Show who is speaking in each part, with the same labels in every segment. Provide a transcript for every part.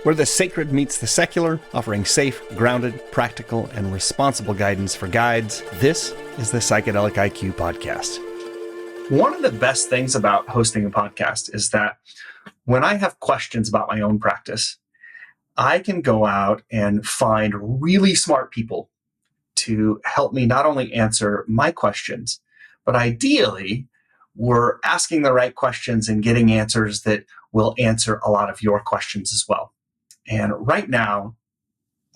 Speaker 1: where the sacred meets the secular, offering safe, grounded, practical, and responsible guidance for guides. This is the Psychedelic IQ Podcast. One of the best things about hosting a podcast is that when I have questions about my own practice, I can go out and find really smart people to help me not only answer my questions, but ideally, we're asking the right questions and getting answers that will answer a lot of your questions as well. And right now,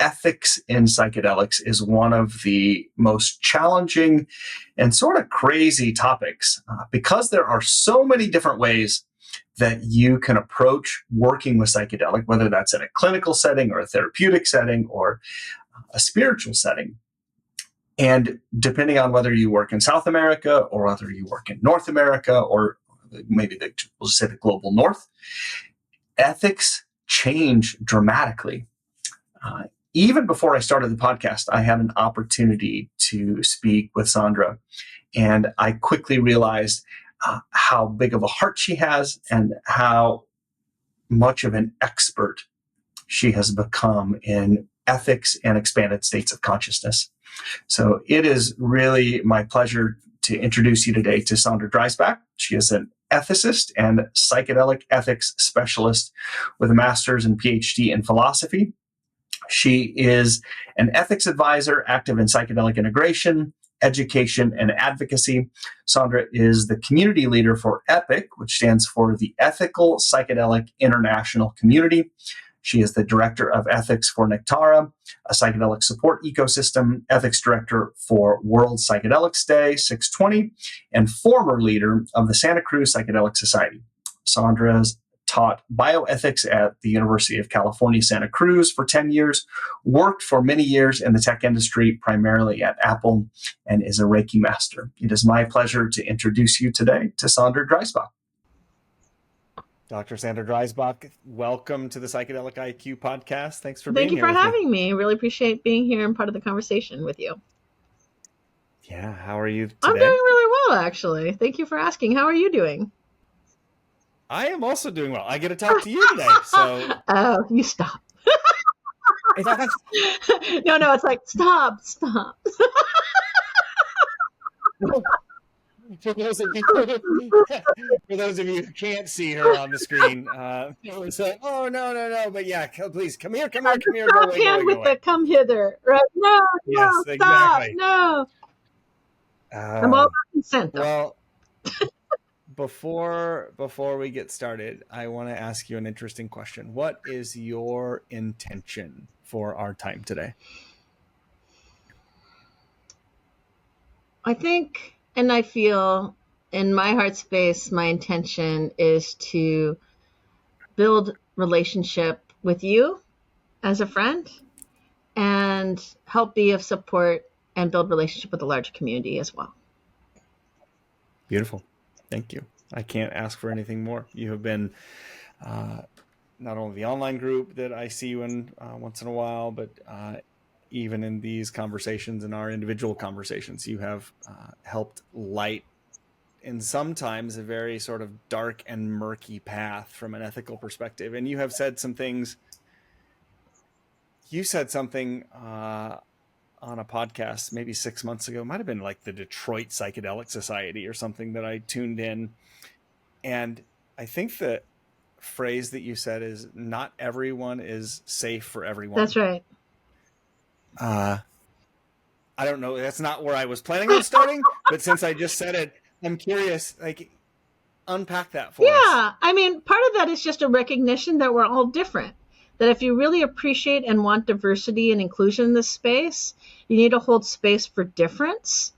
Speaker 1: ethics in psychedelics is one of the most challenging and sort of crazy topics because there are so many different ways that you can approach working with psychedelic, whether that's in a clinical setting or a therapeutic setting or a spiritual setting. And depending on whether you work in South America or whether you work in North America or maybe we'll say the global North, ethics change dramatically. Even before I started the podcast, I had an opportunity to speak with Sandra, and I quickly realized how big of a heart she has and how much of an expert she has become in ethics and expanded states of consciousness. So it is really my pleasure to introduce you today to Sandra Dreisbach. She is an ethicist and psychedelic ethics specialist with a master's and PhD in philosophy. She is an ethics advisor active in psychedelic integration, education, and advocacy. Sandra is the community leader for EPIC, which stands for the Ethical Psychedelic International Community. She is the director of ethics for Nectara, a psychedelic support ecosystem, ethics director for World Psychedelics Day 620, and former leader of the Santa Cruz Psychedelic Society. Sandra's taught bioethics at the University of California, Santa Cruz for 10 years, worked for many years in the tech industry, primarily at Apple, and is a Reiki master. It is my pleasure to introduce you today to Sandra Dreisbach. Dr. Sandra Dreisbach, welcome to the Psychedelic IQ Podcast. Thanks for being here.
Speaker 2: Thank you for having me. I really appreciate being here and part of the conversation with you.
Speaker 1: Yeah, how are you today?
Speaker 2: I'm doing really well, actually. Thank you for asking. How are you doing?
Speaker 1: I am also doing well. I get to talk to you today. So
Speaker 2: oh, you stop. No, it's like, stop.
Speaker 1: For those of you who can't see her on the screen, it was like, oh, no. But yeah, please, come here, go away.
Speaker 2: The come hither. Right? No,
Speaker 1: yes,
Speaker 2: stop,
Speaker 1: exactly.
Speaker 2: no. I'm all about consent, though.
Speaker 1: Well, before we get started, I want to ask you an interesting question. What is your intention for our time today?
Speaker 2: I think, and I feel in my heart space, my intention is to build relationship with you as a friend and help be of support and build relationship with the larger community as well.
Speaker 1: Beautiful. Thank you. I can't ask for anything more. You have been not only the online group that I see you in once in a while, but even in these conversations and our individual conversations, you have helped light in sometimes a very sort of dark and murky path from an ethical perspective. And you have said some things. You said something on a podcast maybe 6 months ago. It might have been like the Detroit Psychedelic Society or something that I tuned in. And I think the phrase that you said is, not everyone is safe for everyone.
Speaker 2: That's right.
Speaker 1: I don't know. That's not where I was planning on starting, but since I just said it, I'm curious, like, unpack that for us.
Speaker 2: Yeah. I mean, part of that is just a recognition that we're all different. That if you really appreciate and want diversity and inclusion in this space, you need to hold space for difference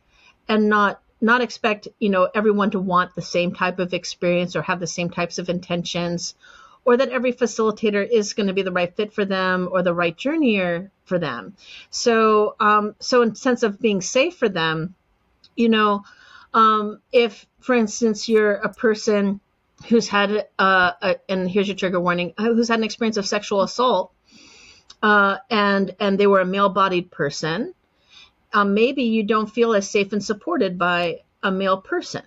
Speaker 2: and not expect, everyone to want the same type of experience or have the same types of intentions, or that every facilitator is going to be the right fit for them or the right journeyer for them. So in sense of being safe for them, if, for instance, you're a person who's had, and here's your trigger warning, who's had an experience of sexual assault, and they were a male-bodied person, maybe you don't feel as safe and supported by a male person.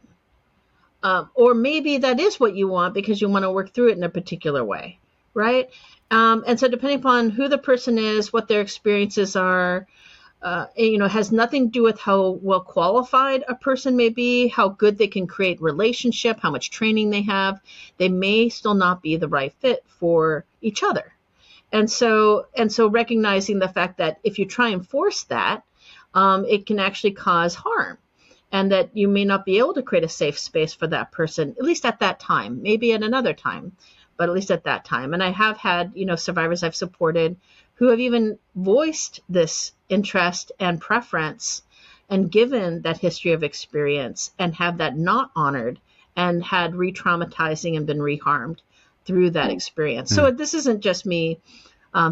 Speaker 2: Or maybe that is what you want because you want to work through it in a particular way, right? And so depending upon who the person is, what their experiences are, has nothing to do with how well qualified a person may be, how good they can create relationship, how much training they have. They may still not be the right fit for each other. And so recognizing the fact that if you try and force that, it can actually cause harm, and that you may not be able to create a safe space for that person, at least at that time, maybe at another time, but at least at that time. And I have had, survivors I've supported who have even voiced this interest and preference and given that history of experience and have that not honored and had re-traumatizing and been reharmed through that experience. So this isn't just me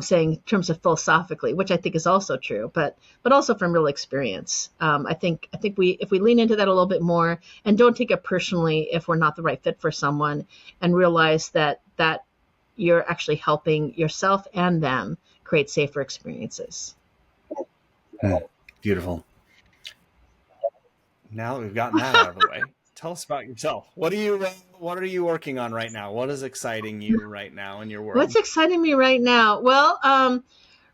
Speaker 2: saying in terms of philosophically, which I think is also true, but also from real experience. I think if we lean into that a little bit more and don't take it personally if we're not the right fit for someone, and realize that you're actually helping yourself and them create safer experiences.
Speaker 1: Beautiful. Now that we've gotten that out of the way, tell us about yourself. What are you working on right now? What is exciting you right now in your world?
Speaker 2: What's exciting me right now? Well,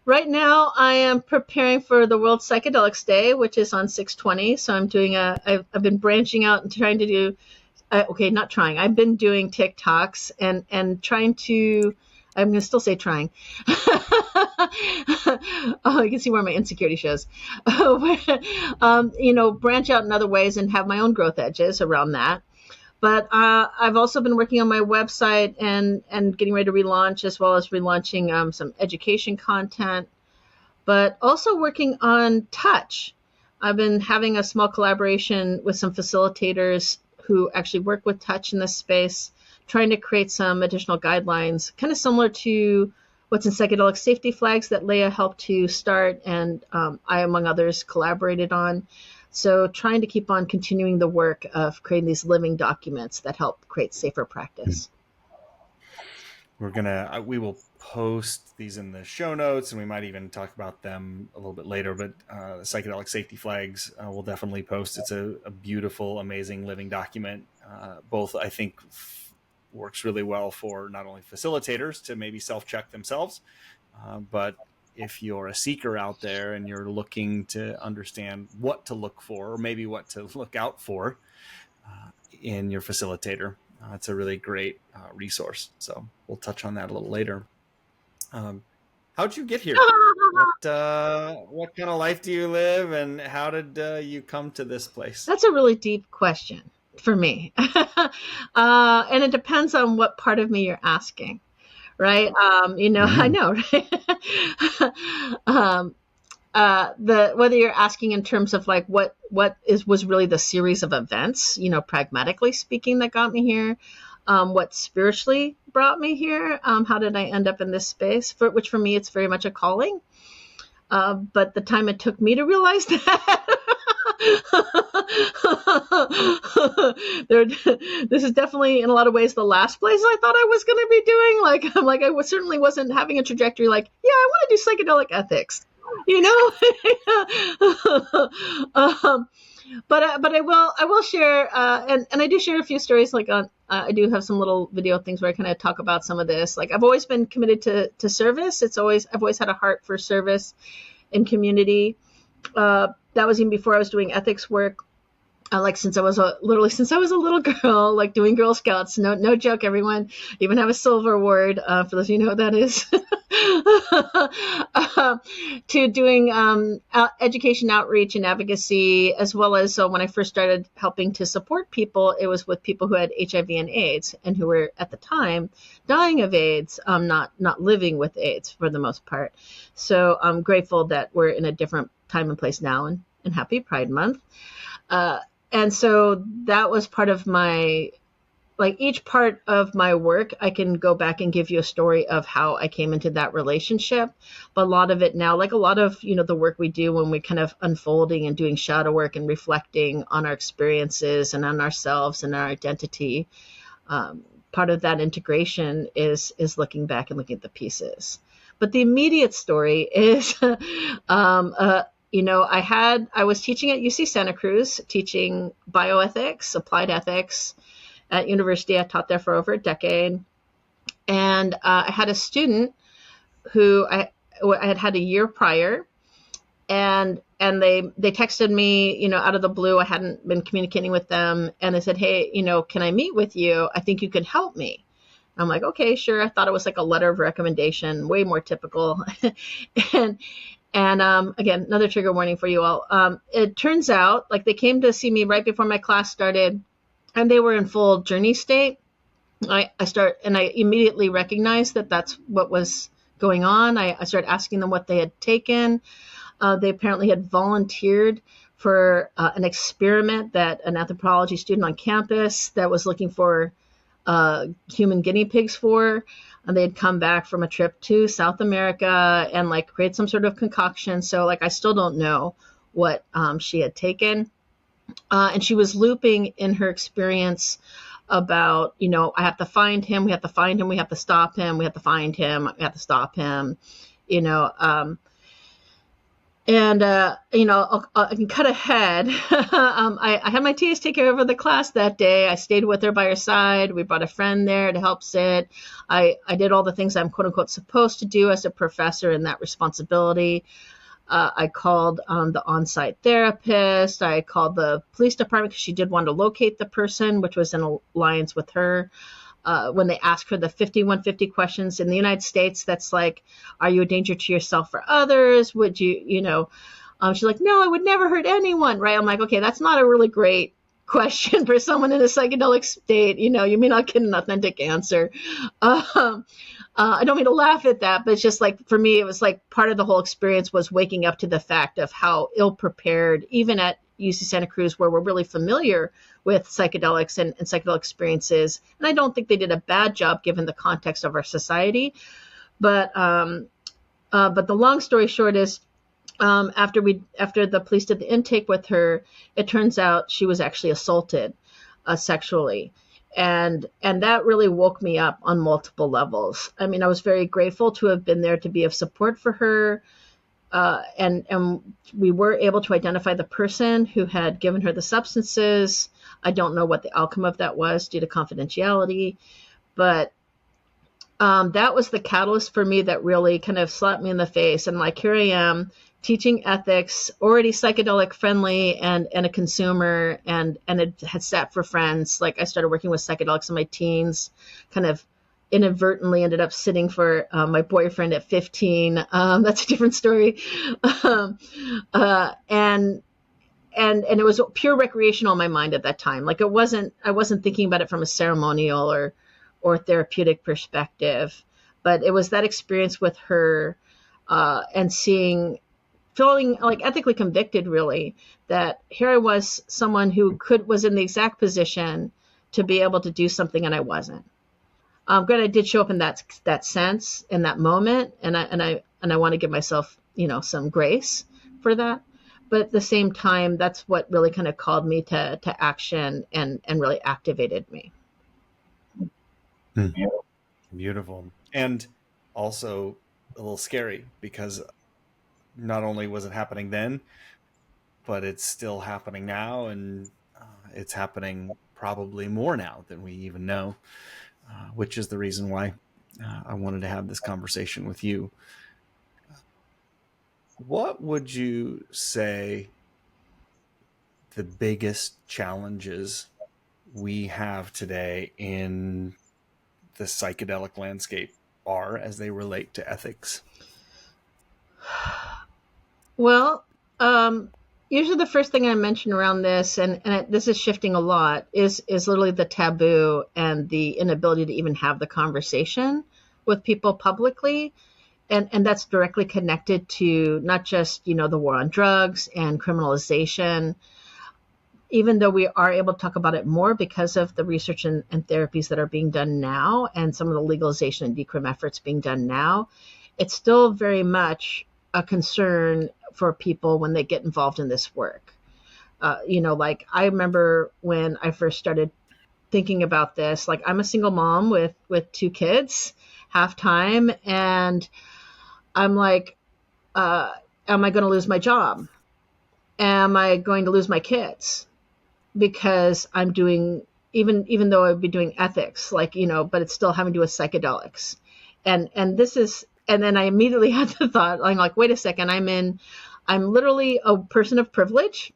Speaker 2: right now I am preparing for the World Psychedelics Day, which is on 6/20. So I'm doing I've been branching out and trying to do, not trying. I've been doing TikToks and trying to, I'm going to still say trying. Oh, you can see where my insecurity shows. Branch out in other ways and have my own growth edges around that. But I've also been working on my website and getting ready to relaunch, as well as relaunching some education content, but also working on touch. I've been having a small collaboration with some facilitators who actually work with touch in this space, trying to create some additional guidelines, kind of similar to what's in psychedelic safety flags that Leah helped to start, and I, among others, collaborated on. So trying to keep on continuing the work of creating these living documents that help create safer practice.
Speaker 1: We will post these in the show notes, and we might even talk about them a little bit later, but the psychedelic safety flags we'll definitely post. It's a beautiful, amazing living document. Both, I think, works really well for not only facilitators to maybe self-check themselves, but if you're a seeker out there and you're looking to understand what to look for, or maybe what to look out for in your facilitator, it's a really great resource. So we'll touch on that a little later. How'd you get here? What kind of life do you live, and how did you come to this place?
Speaker 2: That's a really deep question for me. And it depends on what part of me you're asking. Right. I know, right? Whether you're asking in terms of like what was really the series of events, pragmatically speaking, that got me here, what spiritually brought me here, how did I end up in this space, which for me, it's very much a calling. But the time it took me to realize that, this is definitely in a lot of ways the last place I thought I was going to be doing. I certainly wasn't having a trajectory like, yeah, I want to do psychedelic ethics, but I will share, and I do share a few stories. I do have some little video things where I kind of talk about some of this. Like, I've always been committed to service. I've always had a heart for service and community. That was even before I was doing ethics work. Since I was a little girl, like doing Girl Scouts. No joke, everyone. Even have a silver award, for those of you who know what that is. To doing education outreach and advocacy, as well as when I first started helping to support people, it was with people who had HIV and AIDS and who were at the time dying of AIDS, not living with AIDS for the most part. So I'm grateful that we're in a different time and place now, and happy Pride Month. And so that was part of my, each part of my work, I can go back and give you a story of how I came into that relationship. But a lot of it now, a lot of, the work we do when we kind of unfolding and doing shadow work and reflecting on our experiences and on ourselves and our identity, part of that integration is looking back and looking at the pieces. But the immediate story is, I was teaching at UC Santa Cruz, teaching bioethics, applied ethics at university. I taught there for over a decade. And I had a student who I had a year prior, and they texted me, out of the blue. I hadn't been communicating with them, and they said, "Hey, can I meet with you? I think you could help me." I'm like, "Okay, sure." I thought it was like a letter of recommendation, way more typical. and again, another trigger warning for you all. It turns out, like, they came to see me right before my class started, and they were in full journey state. I immediately recognized that that's what was going on. I started asking them what they had taken. They apparently had volunteered for an experiment that an anthropology student on campus that was looking for human guinea pigs for. They had come back from a trip to South America and like create some sort of concoction. So like I still don't know what she had taken. And she was looping in her experience about, I have to find him, we have to find him, we have to stop him, we have to find him, we have to stop him, And, I can cut ahead. I had my TAs take care of the class that day. I stayed with her by her side. We brought a friend there to help sit. I did all the things I'm quote unquote supposed to do as a professor in that responsibility. I called the on-site therapist. I called the police department because she did want to locate the person, which was in alliance with her. When they ask her the 5150 questions in the United States, that's like, are you a danger to yourself or others? Would you, she's like, no, I would never hurt anyone, right? I'm like, okay, that's not a really great question for someone in a psychedelic state. You may not get an authentic answer. I don't mean to laugh at that, but it's just like, for me, it was like part of the whole experience was waking up to the fact of how ill prepared, even at UC Santa Cruz, where we're really familiar with psychedelics and psychedelic experiences. And I don't think they did a bad job given the context of our society. But the long story short is, after the police did the intake with her, it turns out she was actually assaulted sexually. And that really woke me up on multiple levels. I mean, I was very grateful to have been there to be of support for her. And we were able to identify the person who had given her the substances. I don't know what the outcome of that was due to confidentiality, but that was the catalyst for me that really kind of slapped me in the face. And like, here I am teaching ethics, already psychedelic friendly and a consumer, and it had sat for friends. Like I started working with psychedelics in my teens, kind of inadvertently ended up sitting for my boyfriend at 15. That's a different story. And it was pure recreational in my mind at that time. Like I wasn't thinking about it from a ceremonial or therapeutic perspective, but it was that experience with her and feeling like ethically convicted, really, that here I was, someone who was in the exact position to be able to do something, and I wasn't. Granted, I did show up in that sense in that moment, and I want to give myself, some grace for that. But at the same time, that's what really kind of called me to action and really activated me.
Speaker 1: Beautiful. And also a little scary, because not only was it happening then, but it's still happening now, and it's happening probably more now than we even know, which is the reason why I wanted to have this conversation with you. What would you say the biggest challenges we have today in the psychedelic landscape are as they relate to ethics?
Speaker 2: Well, usually the first thing I mention around this, and this is shifting a lot, is literally the taboo and the inability to even have the conversation with people publicly. And that's directly connected to not just, the war on drugs and criminalization, even though we are able to talk about it more because of the research and therapies that are being done now and some of the legalization and decrim efforts being done now, it's still very much a concern for people when they get involved in this work. Like I remember when I first started thinking about this, like I'm a single mom with 2 kids, half time, and I'm like, am I going to lose my job? Am I going to lose my kids? Because I'm doing, even though I'd be doing ethics, like, but it's still having to do with psychedelics. And then I immediately had the thought, I'm like, wait a second, I'm literally a person of privilege.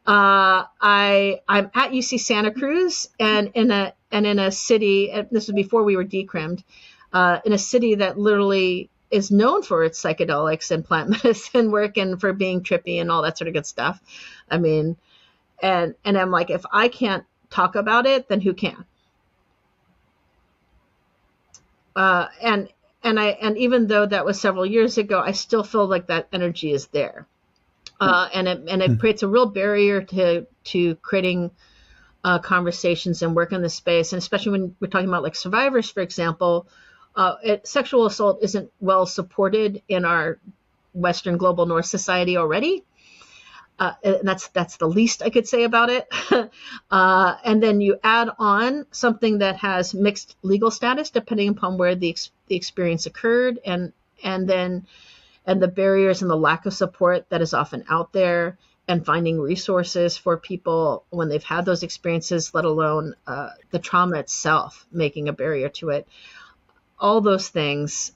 Speaker 2: I'm at UC Santa Cruz, and in a city, this was before we were decrimmed, in a city that literally is known for its psychedelics and plant medicine work and for being trippy and all that sort of good stuff. I mean, and I'm like, if I can't talk about it, then who can? And even though that was several years ago, I still feel like that energy is there. And it creates a real barrier to creating conversations and work in the space. And especially when we're talking about like survivors, for example, sexual assault isn't well supported in our Western global North society already. And that's the least I could say about it. And then you add on something that has mixed legal status depending upon where the experience occurred, and the barriers and the lack of support that is often out there, and finding resources for people when they've had those experiences, let alone the trauma itself making a barrier to it. All those things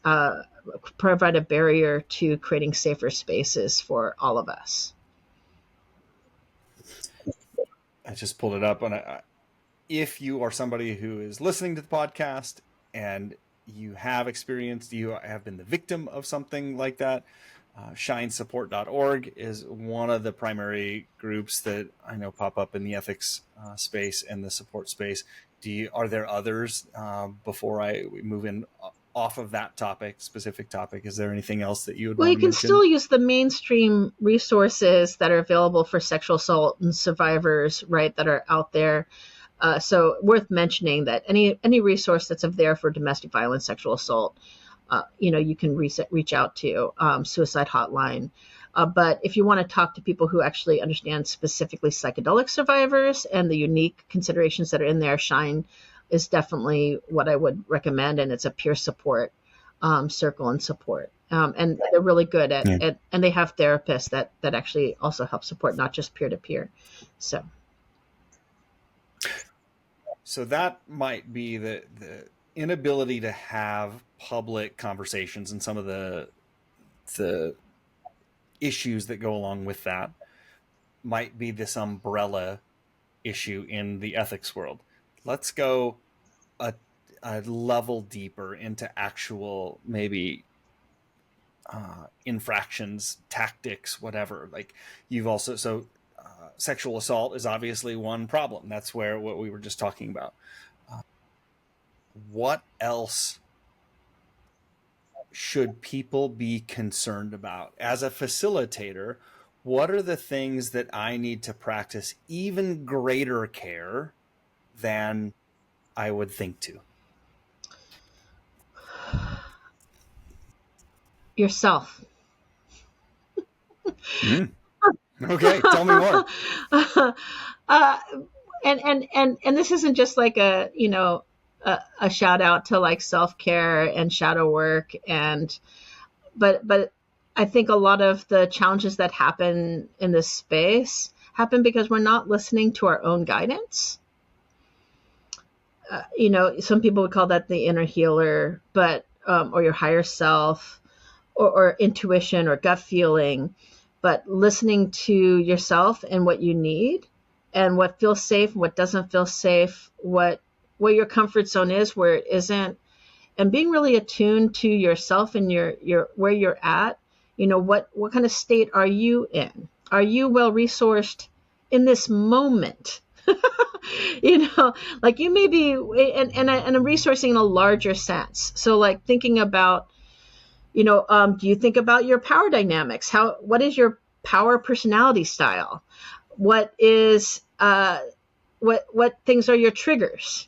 Speaker 2: provide a barrier to creating safer spaces for all of us.
Speaker 1: I just pulled it up on if you are somebody who is listening to the podcast and you have experienced, you have been the victim of something like that, shinesupport.org is one of the primary groups that I know pop up in the ethics space and the support space. Are there others before we move in off of that specific topic? Is there anything else that you would want to mention?
Speaker 2: Well, you can still use the mainstream resources that are available for sexual assault and survivors, right, that are out there. So worth mentioning that any resource that's there for domestic violence, sexual assault, you can reach out to suicide hotline. But if you want to talk to people who actually understand specifically psychedelic survivors and the unique considerations that are in there, Shine is definitely what I would recommend. And it's a peer support circle and support. And they're really good at and they have therapists that actually also help support, not just peer to peer.
Speaker 1: So that might be the inability to have public conversations and some of the issues that go along with that might be this umbrella issue in the ethics world. Let's go a level deeper into actual maybe infractions, tactics, whatever. Like you've also, sexual assault is obviously one problem. That's what we were just talking about. What else should people be concerned about? As a facilitator, what are the things that I need to practice even greater care than I would think to?
Speaker 2: Yourself.
Speaker 1: Okay, tell me more.
Speaker 2: And this isn't just like a shout out to like self-care and shadow work, but I think a lot of the challenges that happen in this space happen because we're not listening to our own guidance. Some people would call that the inner healer, but or your higher self, or intuition or gut feeling. But listening to yourself and what you need and what feels safe, what doesn't feel safe, where your comfort zone is, where it isn't, and being really attuned to yourself and your where you're at. What kind of state are you in? Are you well resourced in this moment? Like you may be, and I'm resourcing in a larger sense. So like thinking about, do you think about your power dynamics? What is your power personality style? What is, what things are your triggers?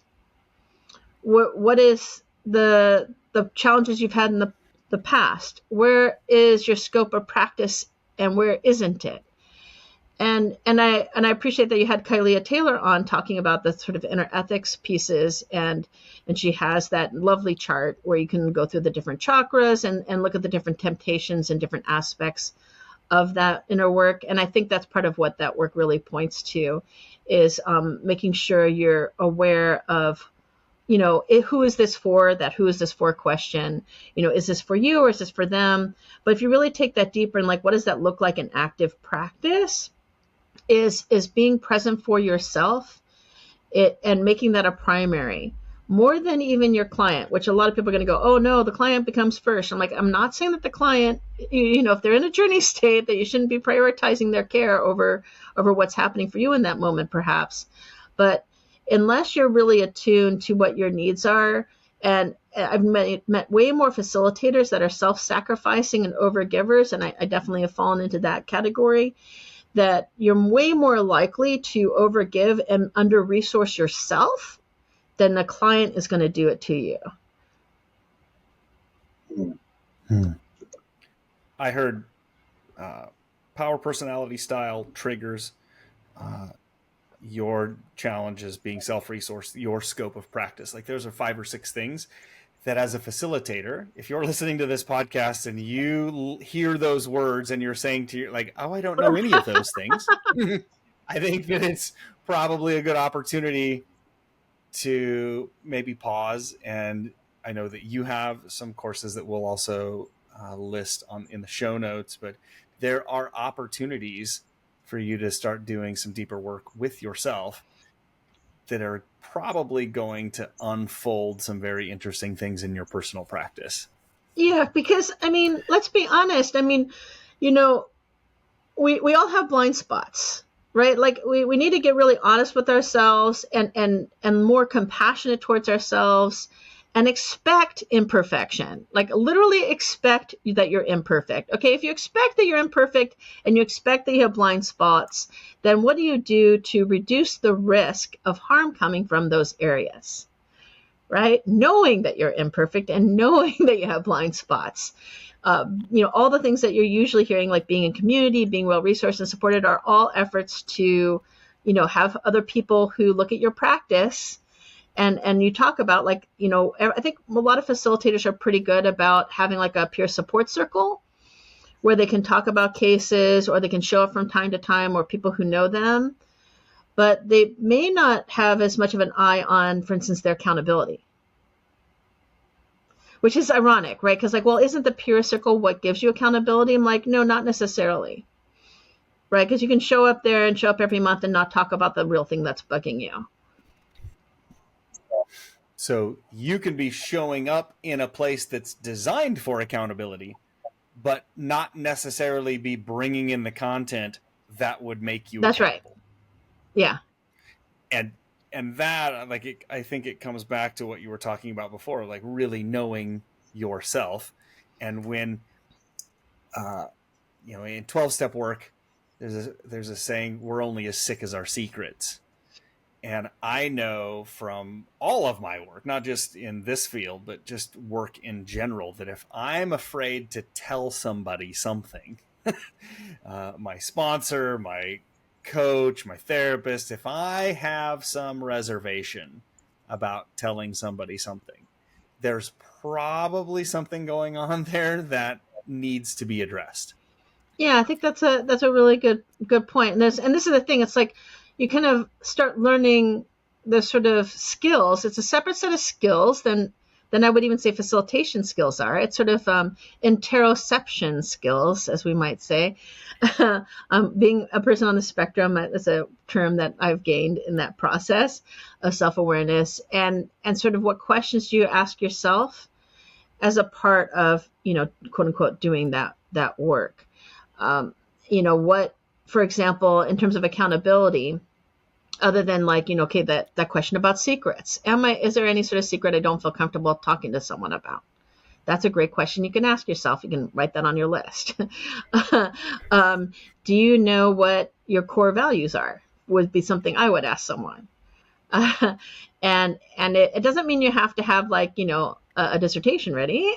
Speaker 2: What is the challenges you've had in the past? Where is your scope of practice and where isn't it? And I appreciate that you had Kylia Taylor on talking about the sort of inner ethics pieces, and she has that lovely chart where you can go through the different chakras and look at the different temptations and different aspects of that inner work. And I think that's part of what that work really points to, is making sure you're aware of, who is this for? That who is this for question, is this for you or is this for them? But if you really take that deeper and like, what does that look like in active practice, is being present for yourself, and making that a primary, more than even your client, which a lot of people are going to go, oh no, the client becomes first. I'm like, I'm not saying that the client, if they're in a journey state, that you shouldn't be prioritizing their care over what's happening for you in that moment, perhaps. But unless you're really attuned to what your needs are, and I've met way more facilitators that are self-sacrificing and overgivers, and I definitely have fallen into that category, that you're way more likely to overgive and under-resource yourself than the client is going to do it to you.
Speaker 1: I heard power personality style triggers, your challenges being self-resourced, your scope of practice. Like those are 5 or 6 things that as a facilitator, if you're listening to this podcast and you hear those words and you're saying to you like, oh, I don't know any of those things. I think that it's probably a good opportunity to maybe pause. And I know that you have some courses that we'll also list in the show notes, but there are opportunities for you to start doing some deeper work with yourself that are probably going to unfold some very interesting things in your personal practice.
Speaker 2: Yeah, because let's be honest. We all have blind spots, right? Like we need to get really honest with ourselves and more compassionate towards ourselves, and expect imperfection. Like literally expect that you're imperfect. Okay, if you expect that you're imperfect and you expect that you have blind spots, then what do you do to reduce the risk of harm coming from those areas? Right? Knowing that you're imperfect and knowing that you have blind spots. All the things that you're usually hearing, like being in community, being well-resourced and supported, are all efforts to, have other people who look at your practice. And you talk about I think a lot of facilitators are pretty good about having like a peer support circle where they can talk about cases, or they can show up from time to time, or people who know them, but they may not have as much of an eye on, for instance, their accountability, which is ironic, right? Because isn't the peer circle what gives you accountability? I'm like, no, not necessarily, right? Because you can show up there and show up every month and not talk about the real thing that's bugging you.
Speaker 1: So you can be showing up in a place that's designed for accountability, but not necessarily be bringing in the content that would make you
Speaker 2: That's accountable. Right. Yeah.
Speaker 1: And that, I think it comes back to what you were talking about before, like really knowing yourself. And when, in 12-step work, there's a saying, we're only as sick as our secrets. And I know from all of my work, not just in this field, but just work in general, that if I'm afraid to tell somebody something, my sponsor, my coach, my therapist, if I have some reservation about telling somebody something, there's probably something going on there that needs to be addressed.
Speaker 2: Yeah, I think that's a really good point. And this is the thing. It's like you kind of start learning the sort of skills. It's a separate set of skills than I would even say facilitation skills are. It's sort of interoception skills, as we might say. Being a person on the spectrum, that's a term that I've gained in that process of self-awareness, and sort of what questions do you ask yourself as a part of, quote unquote, doing that work. What, for example, in terms of accountability, other than that question about secrets, is there any sort of secret I don't feel comfortable talking to someone about? That's a great question you can ask yourself. You can write that on your list. Do you know what your core values are? Would be something I would ask someone. And it doesn't mean you have to have a dissertation ready.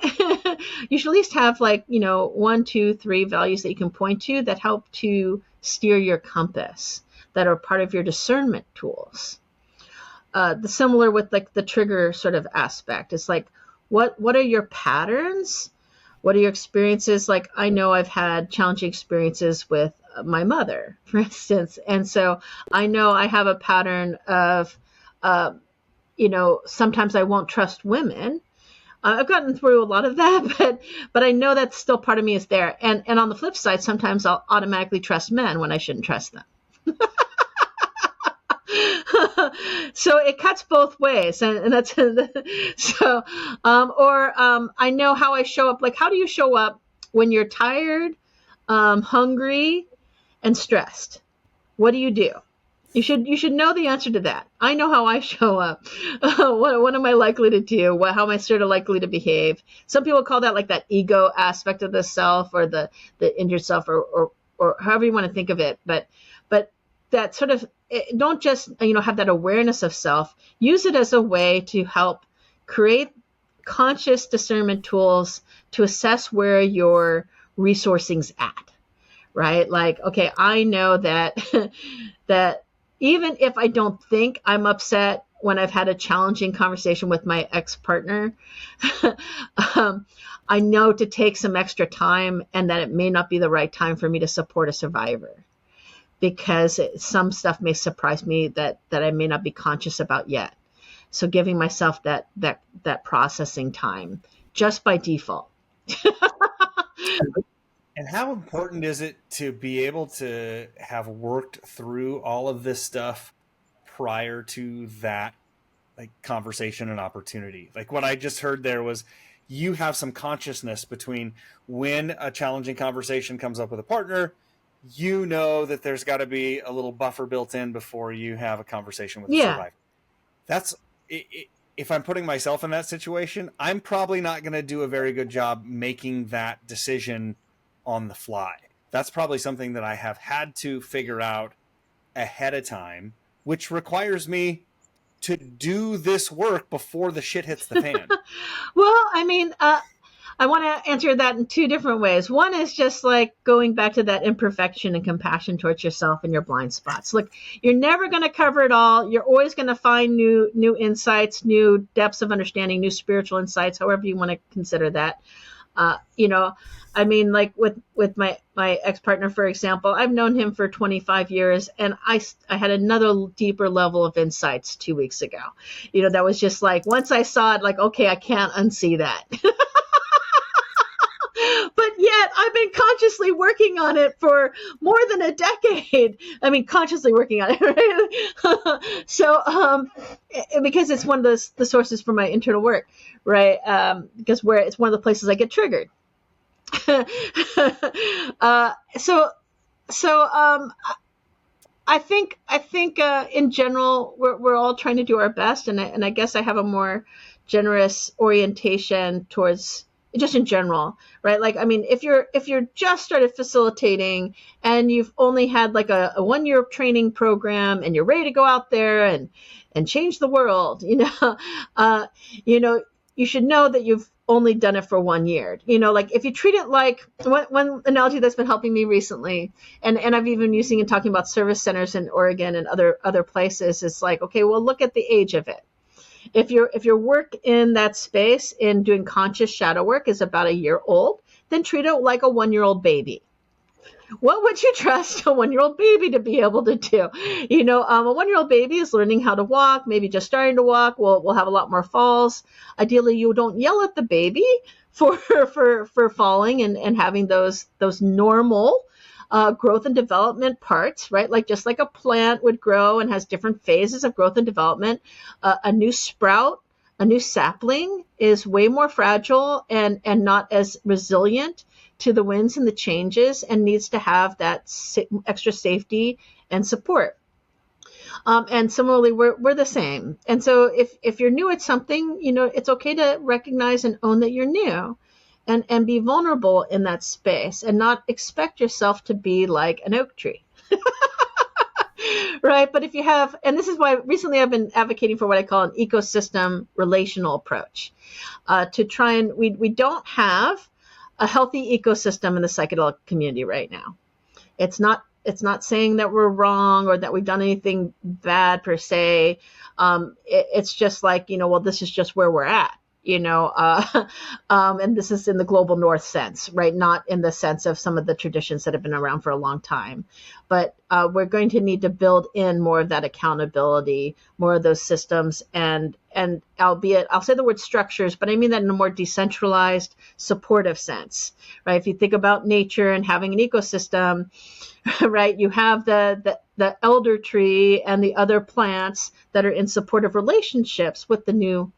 Speaker 2: You should at least have 1, 2, 3 values that you can point to that help to steer your compass, that are part of your discernment tools. The similar with the trigger sort of aspect. It's like, what are your patterns? What are your experiences? Like, I know I've had challenging experiences with my mother, for instance. And so I know I have a pattern of, sometimes I won't trust women. I've gotten through a lot of that, but I know that still part of me is there. And on the flip side, sometimes I'll automatically trust men when I shouldn't trust them. So it cuts both ways, and that's so. I know how I show up. Like, how do you show up when you're tired, hungry, and stressed? What do you do? You should know the answer to that. I know how I show up. What am I likely to do? How am I sort of likely to behave? Some people call that like that ego aspect of the self, or the injured self, or however you want to think of it. But that sort of, don't just have that awareness of self. Use it as a way to help create conscious discernment tools to assess where your resourcing's at. Right? Like, okay, I know that that even if I don't think I'm upset when I've had a challenging conversation with my ex-partner, I know to take some extra time, and that it may not be the right time for me to support a survivor, because some stuff may surprise me that I may not be conscious about yet. So giving myself that processing time just by default.
Speaker 1: And how important is it to be able to have worked through all of this stuff prior to that, like, conversation and opportunity? Like, what I just heard there was, you have some consciousness between when a challenging conversation comes up with a partner, you know that there's got to be a little buffer built in before you have a conversation with a survivor. That's if I'm putting myself in that situation, I'm probably not going to do a very good job making that decision on the fly. That's probably something that I have had to figure out ahead of time, which requires me to do this work before the shit hits the fan.
Speaker 2: Well, I mean, I want to answer that in two different ways. One is just like going back to that imperfection and compassion towards yourself and your blind spots. Look, you're never going to cover it all. You're always going to find new insights, new depths of understanding, new spiritual insights, however you want to consider that. I mean, like with my ex-partner, for example, I've known him for 25 years, and I had another deeper level of insights 2 weeks ago. That was just like, once I saw it, like, okay, I can't unsee that. But yet I've been consciously working on it for more than a decade. I mean, consciously working on it, right? So, because it's one of the sources for my internal work, right? Because it's one of the places I get triggered. I think in general we're all trying to do our best, and I guess I have a more generous orientation towards just in general, right? Like, I mean, if you're just started facilitating and you've only had like a 1-year training program and you're ready to go out there and change the world, you should know that you've only done it for 1 year. Like, if you treat it like one analogy that's been helping me recently, and I've even been using and talking about service centers in Oregon and other places, it's like, okay, well, look at the age of it. If your work in that space in doing conscious shadow work is about 1 year old, then treat it like a 1-year-old baby. What would you trust a 1-year-old baby to be able to do? A 1-year-old baby is learning how to walk, maybe just starting to walk. We'll have a lot more falls. Ideally, you don't yell at the baby for falling and having those normal growth and development parts, right? Like, just like a plant would grow and has different phases of growth and development, a new sprout, a new sapling is way more fragile and not as resilient to the winds and the changes, and needs to have that extra safety and support. And similarly, we're the same. And so if you're new at something, it's okay to recognize and own that you're new. And be vulnerable in that space, and not expect yourself to be like an oak tree. Right? But if you have, and this is why recently I've been advocating for what I call an ecosystem relational approach, to try and, we don't have a healthy ecosystem in the psychedelic community right now. It's not saying that we're wrong or that we've done anything bad per se. It's just like, well, this is just where we're at. and this is in the global north sense, right? Not in the sense of some of the traditions that have been around for a long time. But we're going to need to build in more of that accountability, more of those systems, and albeit, I'll say the word structures, but I mean that in a more decentralized, supportive sense, right? If you think about nature and having an ecosystem, right, you have the elder tree and the other plants that are in supportive relationships with the new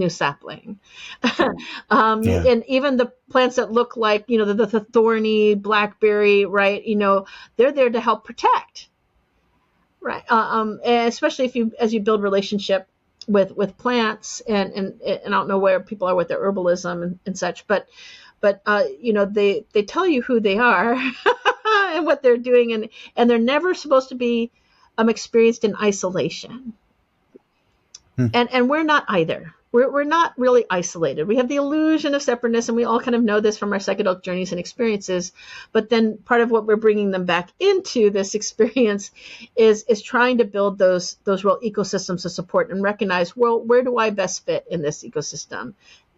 Speaker 2: sapling.
Speaker 1: Yeah.
Speaker 2: And even the plants that look like, the thorny blackberry, right? They're there to help protect, right? And especially as you build relationship with plants, and I don't know where people are with their herbalism and such, but they tell you who they are and what they're doing, and they're never supposed to be experienced in isolation. And we're not either. We're not really isolated. We have the illusion of separateness, and we all kind of know this from our psychedelic journeys and experiences. But then part of what we're bringing them back into this experience is trying to build those real ecosystems of support and recognize, well, where do I best fit in this ecosystem?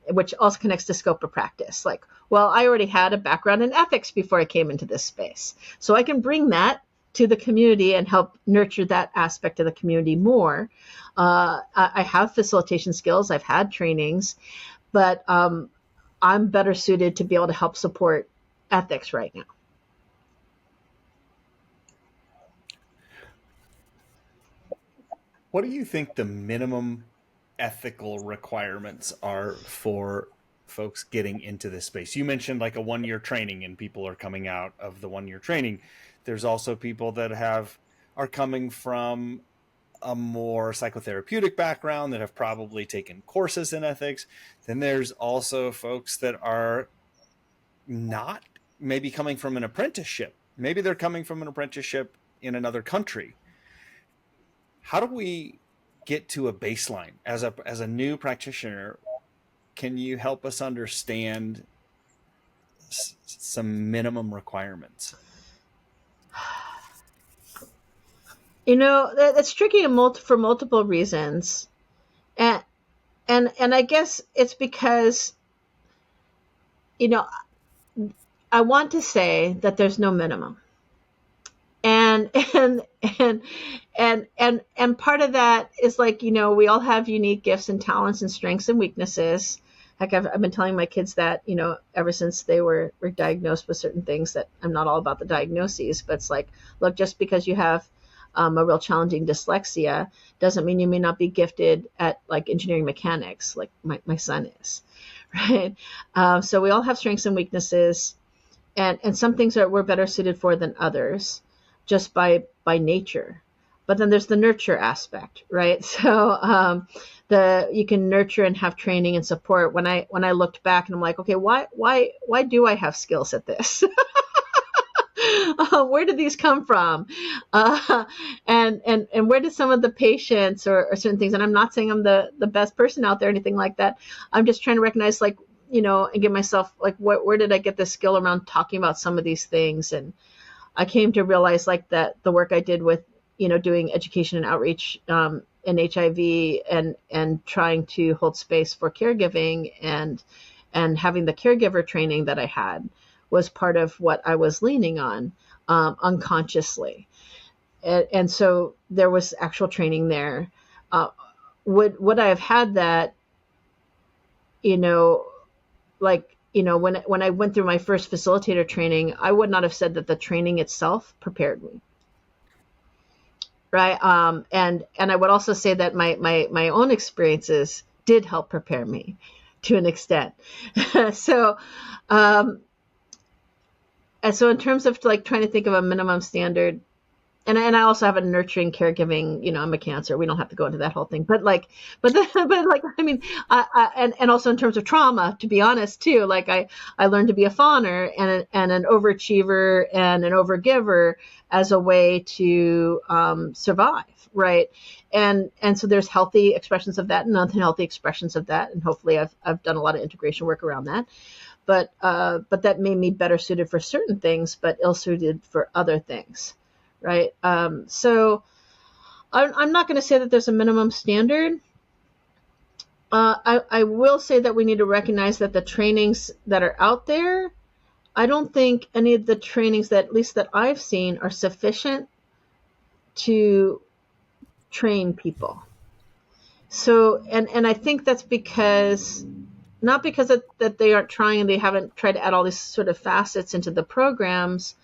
Speaker 2: Which also connects to scope of practice. Like, well, I already had a background in ethics before I came into this space, so I can bring that to the community and help nurture that aspect of the community more. I have facilitation skills, I've had trainings, but I'm better suited to be able to help support ethics right now.
Speaker 1: What do you think the minimum ethical requirements are for folks getting into this space? You mentioned like a 1-year training, and people are coming out of the 1-year training. There's also people that are coming from a more psychotherapeutic background that have probably taken courses in ethics. Then there's also folks that are not maybe coming from an apprenticeship. Maybe they're coming from an apprenticeship in another country. How do we get to a baseline as a new practitioner? Can you help us understand some minimum requirements?
Speaker 2: That's tricky for multiple reasons. And I guess it's because, I want to say that there's no minimum. And part of that is like, we all have unique gifts and talents and strengths and weaknesses. Heck, I've been telling my kids that, ever since they were diagnosed with certain things, that I'm not all about the diagnoses, but it's like, look, just because you have a real challenging dyslexia doesn't mean you may not be gifted at like engineering mechanics, like my son is, right? So we all have strengths and weaknesses, and some things we're better suited for than others, just by nature. But then there's the nurture aspect, right? So you can nurture and have training and support. When I looked back and I'm like, okay, why do I have skills at this? Where did these come from? And where did some of the patients or certain things, and I'm not saying I'm the best person out there or anything like that. I'm just trying to recognize, like, and give myself, like, where did I get this skill around talking about some of these things? And I came to realize, like, that the work I did with, doing education and outreach in HIV and trying to hold space for caregiving and having the caregiver training that I had was part of what I was leaning on unconsciously. And so there was actual training there. Would I have had that, when I went through my first facilitator training, I would not have said that the training itself prepared me. Right. And I would also say that my own experiences did help prepare me to an extent. So, and so in terms of like trying to think of a minimum standard, and I also have a nurturing caregiving, I'm a Cancer. We don't have to go into that whole thing, but I mean, and also in terms of trauma, to be honest too, like I learned to be a fawner and an overachiever and an overgiver as a way to survive. Right. And so there's healthy expressions of that and unhealthy expressions of that. And hopefully I've done a lot of integration work around that. But that made me better suited for certain things, but ill suited for other things. Right. So I'm not going to say that there's a minimum standard. I will say that we need to recognize that the trainings that are out there, I don't think any of the trainings that, at least that I've seen, are sufficient to train people. So, and I think that's because, not because that they aren't trying and they haven't tried to add all these sort of facets into the programs,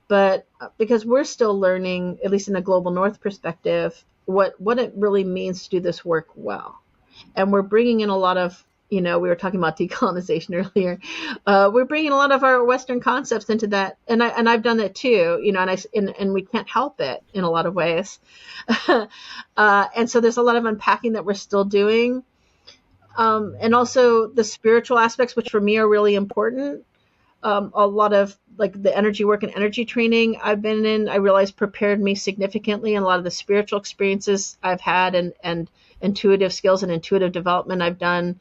Speaker 2: but because we're still learning, at least in a global north perspective, what it really means to do this work well. And we're bringing in a lot of, we were talking about decolonization earlier. We're bringing a lot of our Western concepts into that, and I've done that too, and we can't help it in a lot of ways. And so there's a lot of unpacking that we're still doing, and also the spiritual aspects, which for me are really important. A lot of like the energy work and energy training I've been in, I realized prepared me significantly. And a lot of the spiritual experiences I've had and intuitive skills and intuitive development I've done,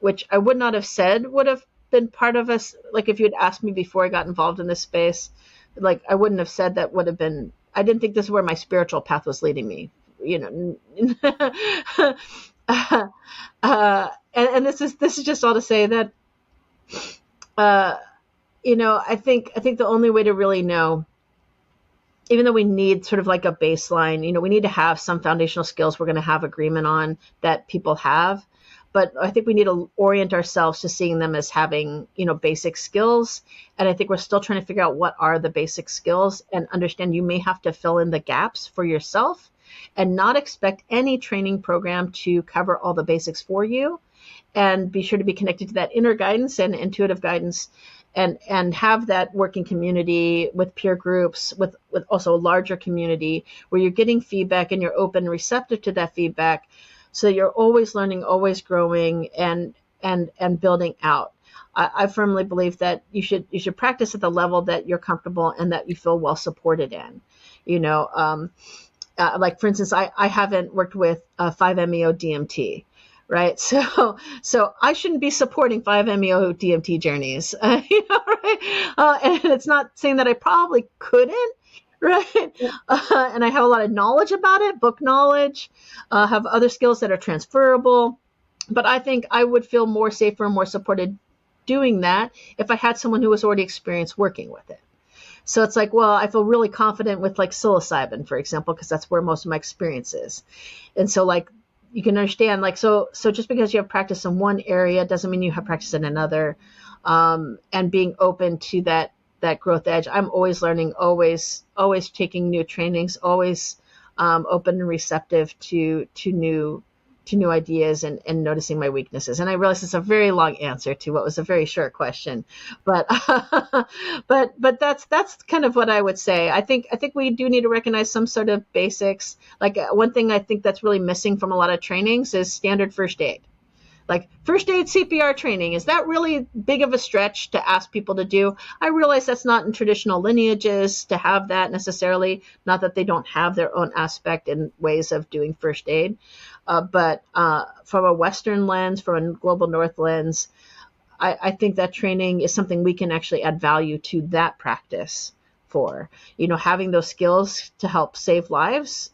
Speaker 2: which I would not have said would have been part of us. Like if you had asked me before I got involved in this space, like I wouldn't have said that would have been, I didn't think this is where my spiritual path was leading me, and this is just all to say that, I think the only way to really know, even though we need sort of like a baseline, we need to have some foundational skills we're going to have agreement on that people have. But I think we need to orient ourselves to seeing them as having, basic skills. And I think we're still trying to figure out what are the basic skills and understand you may have to fill in the gaps for yourself and not expect any training program to cover all the basics for you. And be sure to be connected to that inner guidance and intuitive guidance, and have that working community with peer groups, with also a larger community where you're getting feedback and you're open and receptive to that feedback, so you're always learning, always growing, and building out. I firmly believe that you should practice at the level that you're comfortable and that you feel well supported in. Like for instance, I haven't worked with 5-MeO DMT. Right. So I shouldn't be supporting 5-MeO DMT journeys, right? And it's not saying that I probably couldn't, right? And I have a lot of knowledge about it, book knowledge, have other skills that are transferable. But I think I would feel more safer and more supported doing that if I had someone who was already experienced working with it. So it's like, well, I feel really confident with like psilocybin, for example, because that's where most of my experience is. And so like, you can understand, like, so just because you have practice in one area doesn't mean you have practice in another, and being open to that growth edge. I'm always learning, always taking new trainings, always open and receptive to new ideas, and noticing my weaknesses. And I realize it's a very long answer to what was a very short question, but but that's kind of what I would say. I think we do need to recognize some sort of basics. Like one thing I think that's really missing from a lot of trainings is standard first aid. Like first aid CPR training, is that really big of a stretch to ask people to do? I realize that's not in traditional lineages to have that necessarily, not that they don't have their own aspect and ways of doing first aid. But from a Western lens, from a global North lens, I think that training is something we can actually add value to that practice for. Having those skills to help save lives,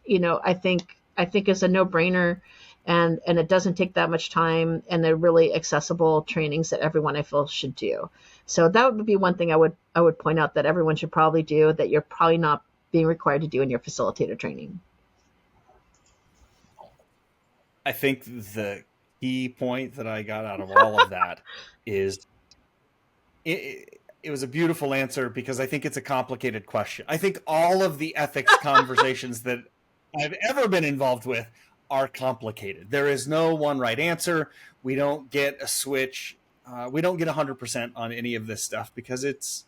Speaker 2: I think is a no-brainer. And it doesn't take that much time, and they're really accessible trainings that everyone I feel should do. So that would be one thing I would point out that everyone should probably do, that you're probably not being required to do in your facilitator training.
Speaker 1: I think the key point that I got out of all of that is it was a beautiful answer, because I think it's a complicated question. I think all of the ethics conversations that I've ever been involved with are complicated. There is no one right answer. We don't get a switch. We don't get 100% on any of this stuff, because it's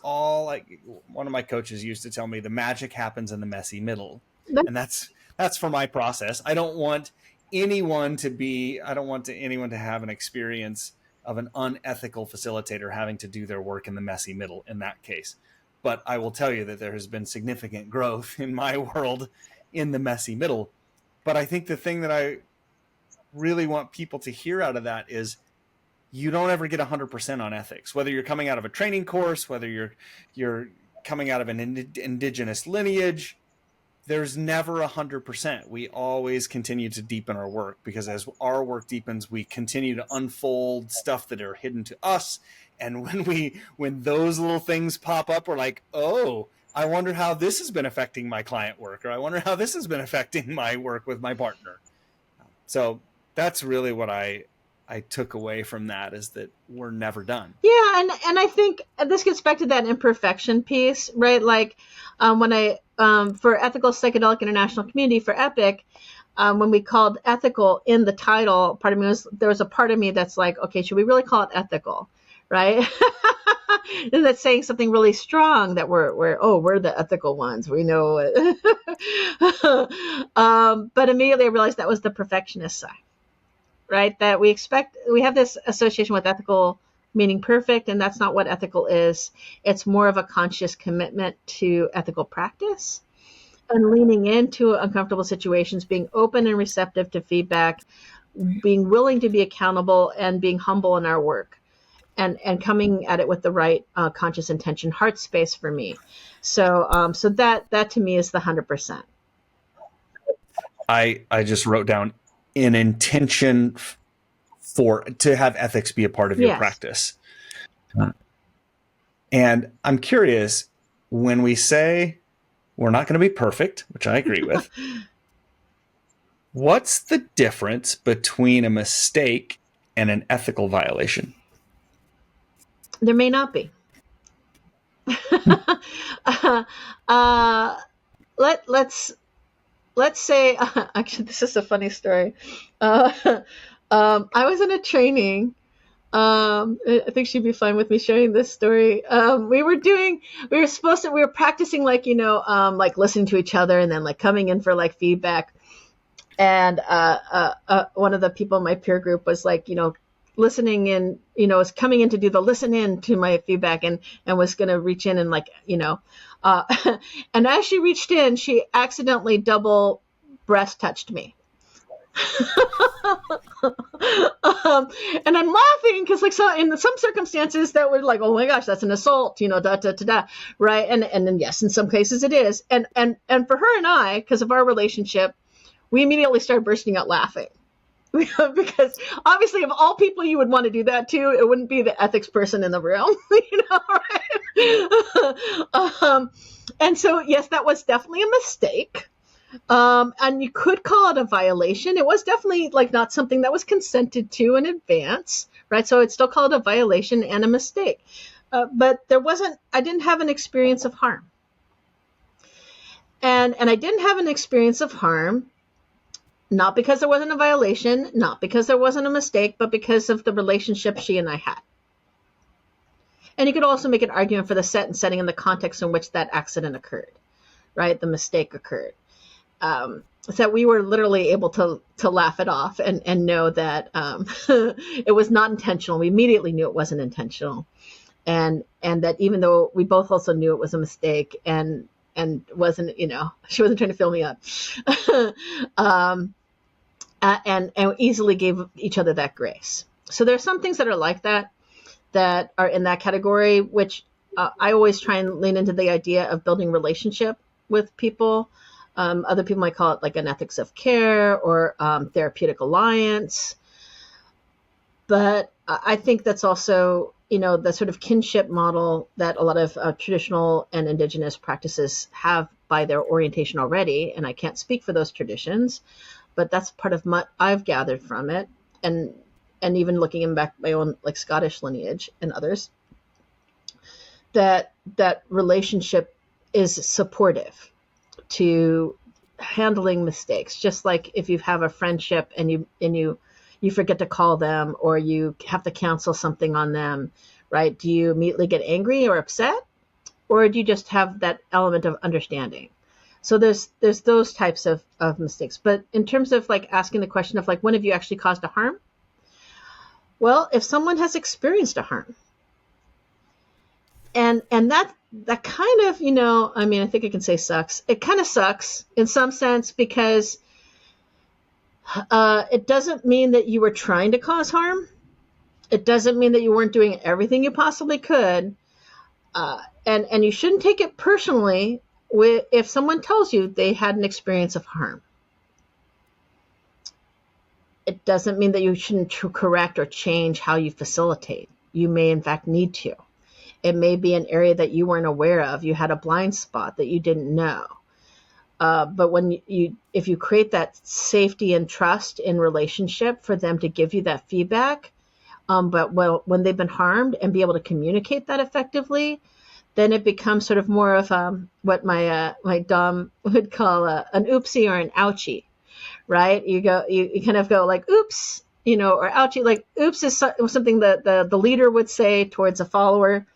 Speaker 1: all like one of my coaches used to tell me, the magic happens in the messy middle. And that's for my process. I don't want anyone to have an experience of an unethical facilitator having to do their work in the messy middle in that case. But I will tell you that there has been significant growth in my world in the messy middle. But I think the thing that I really want people to hear out of that is you don't ever get 100% on ethics, whether you're coming out of a training course, whether you're coming out of an indigenous lineage. there's never 100%. We always continue to deepen our work, because as our work deepens, we continue to unfold stuff that are hidden to us. And when those little things pop up, we're like, oh, I wonder how this has been affecting my client work, or I wonder how this has been affecting my work with my partner. So that's really what I took away from that, is that we're never done.
Speaker 2: Yeah, and I think this gets back to that imperfection piece, right? Like when I for Ethical Psychedelic International Community, for EPIC, when we called ethical in the title, there was a part of me that's like, okay, should we really call it ethical, right? Is that saying something really strong that we're the ethical ones? We know it. But immediately I realized that was the perfectionist side, right? That we have this association with ethical meaning perfect, and that's not what ethical is. It's more of a conscious commitment to ethical practice and leaning into uncomfortable situations, being open and receptive to feedback, being willing to be accountable, and being humble in our work, and coming at it with the right conscious intention, heart space for me. So that to me is the 100%.
Speaker 1: I just wrote down an intention to have ethics be a part of your practice. And I'm curious, when we say we're not going to be perfect, which I agree with, what's the difference between a mistake and an ethical violation?
Speaker 2: There may not be. Let's say, actually, this is a funny story. I was in a training. I think she'd be fine with me sharing this story. We were practicing, like, like listening to each other, and then like coming in for like feedback. And one of the people in my peer group was like, listening in, was coming in to do the listen in to my feedback, and was going to reach in and like, and as she reached in, she accidentally double breast touched me. And I'm laughing because, like, so in some circumstances that would like, oh my gosh, that's an assault, right? And then yes, in some cases it is. And for her and I, because of our relationship, we immediately started bursting out laughing. Because obviously, of all people you would want to do that to, it wouldn't be the ethics person in the room, right? And so, yes, that was definitely a mistake. And you could call it a violation. It was definitely like not something that was consented to in advance, right? So I'd still call it a violation and a mistake. But I didn't have an experience of harm. And I didn't have an experience of harm, not because there wasn't a violation, not because there wasn't a mistake, but because of the relationship she and I had. And you could also make an argument for the setting and the context in which that accident occurred, right? The mistake occurred. So we were literally able to laugh it off and know that it was not intentional. We immediately knew it wasn't intentional. And that even though we both also knew it was a mistake and wasn't, she wasn't trying to fill me up. And easily gave each other that grace. So there are some things that are like that are in that category, which I always try and lean into the idea of building relationship with people. Other people might call it like an ethics of care or therapeutic alliance. But I think that's also, the sort of kinship model that a lot of traditional and indigenous practices have by their orientation already. And I can't speak for those traditions, but that's part of what I've gathered from it. And even looking back my own like Scottish lineage and others, that relationship is supportive to handling mistakes. Just like if you have a friendship and you forget to call them, or you have to cancel something on them, right? Do you immediately get angry or upset, or do you just have that element of understanding? So there's those types of mistakes. But in terms of like asking the question of like, when have you actually caused a harm? Well, if someone has experienced a harm, and that kind of, I think I can say sucks. It kind of sucks in some sense, because it doesn't mean that you were trying to cause harm. It doesn't mean that you weren't doing everything you possibly could. And you shouldn't take it personally if someone tells you they had an experience of harm, it doesn't mean that you shouldn't correct or change how you facilitate. You may, in fact, need to. It may be an area that you weren't aware of. You had a blind spot that you didn't know. But if you create that safety and trust in relationship for them to give you that feedback, but when they've been harmed and be able to communicate that effectively, then it becomes sort of more of what my Dom would call an oopsie or an ouchie, right? You kind of go like, oops, or ouchie. Like oops is something that the leader would say towards a follower,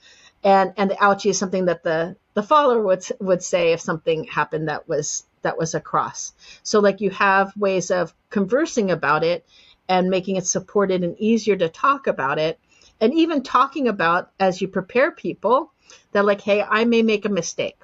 Speaker 2: and the ouchie is something that the follower would say if something happened that was a cross. So like you have ways of conversing about it and making it supported and easier to talk about it, and even talking about as you prepare people that like, hey, I may make a mistake.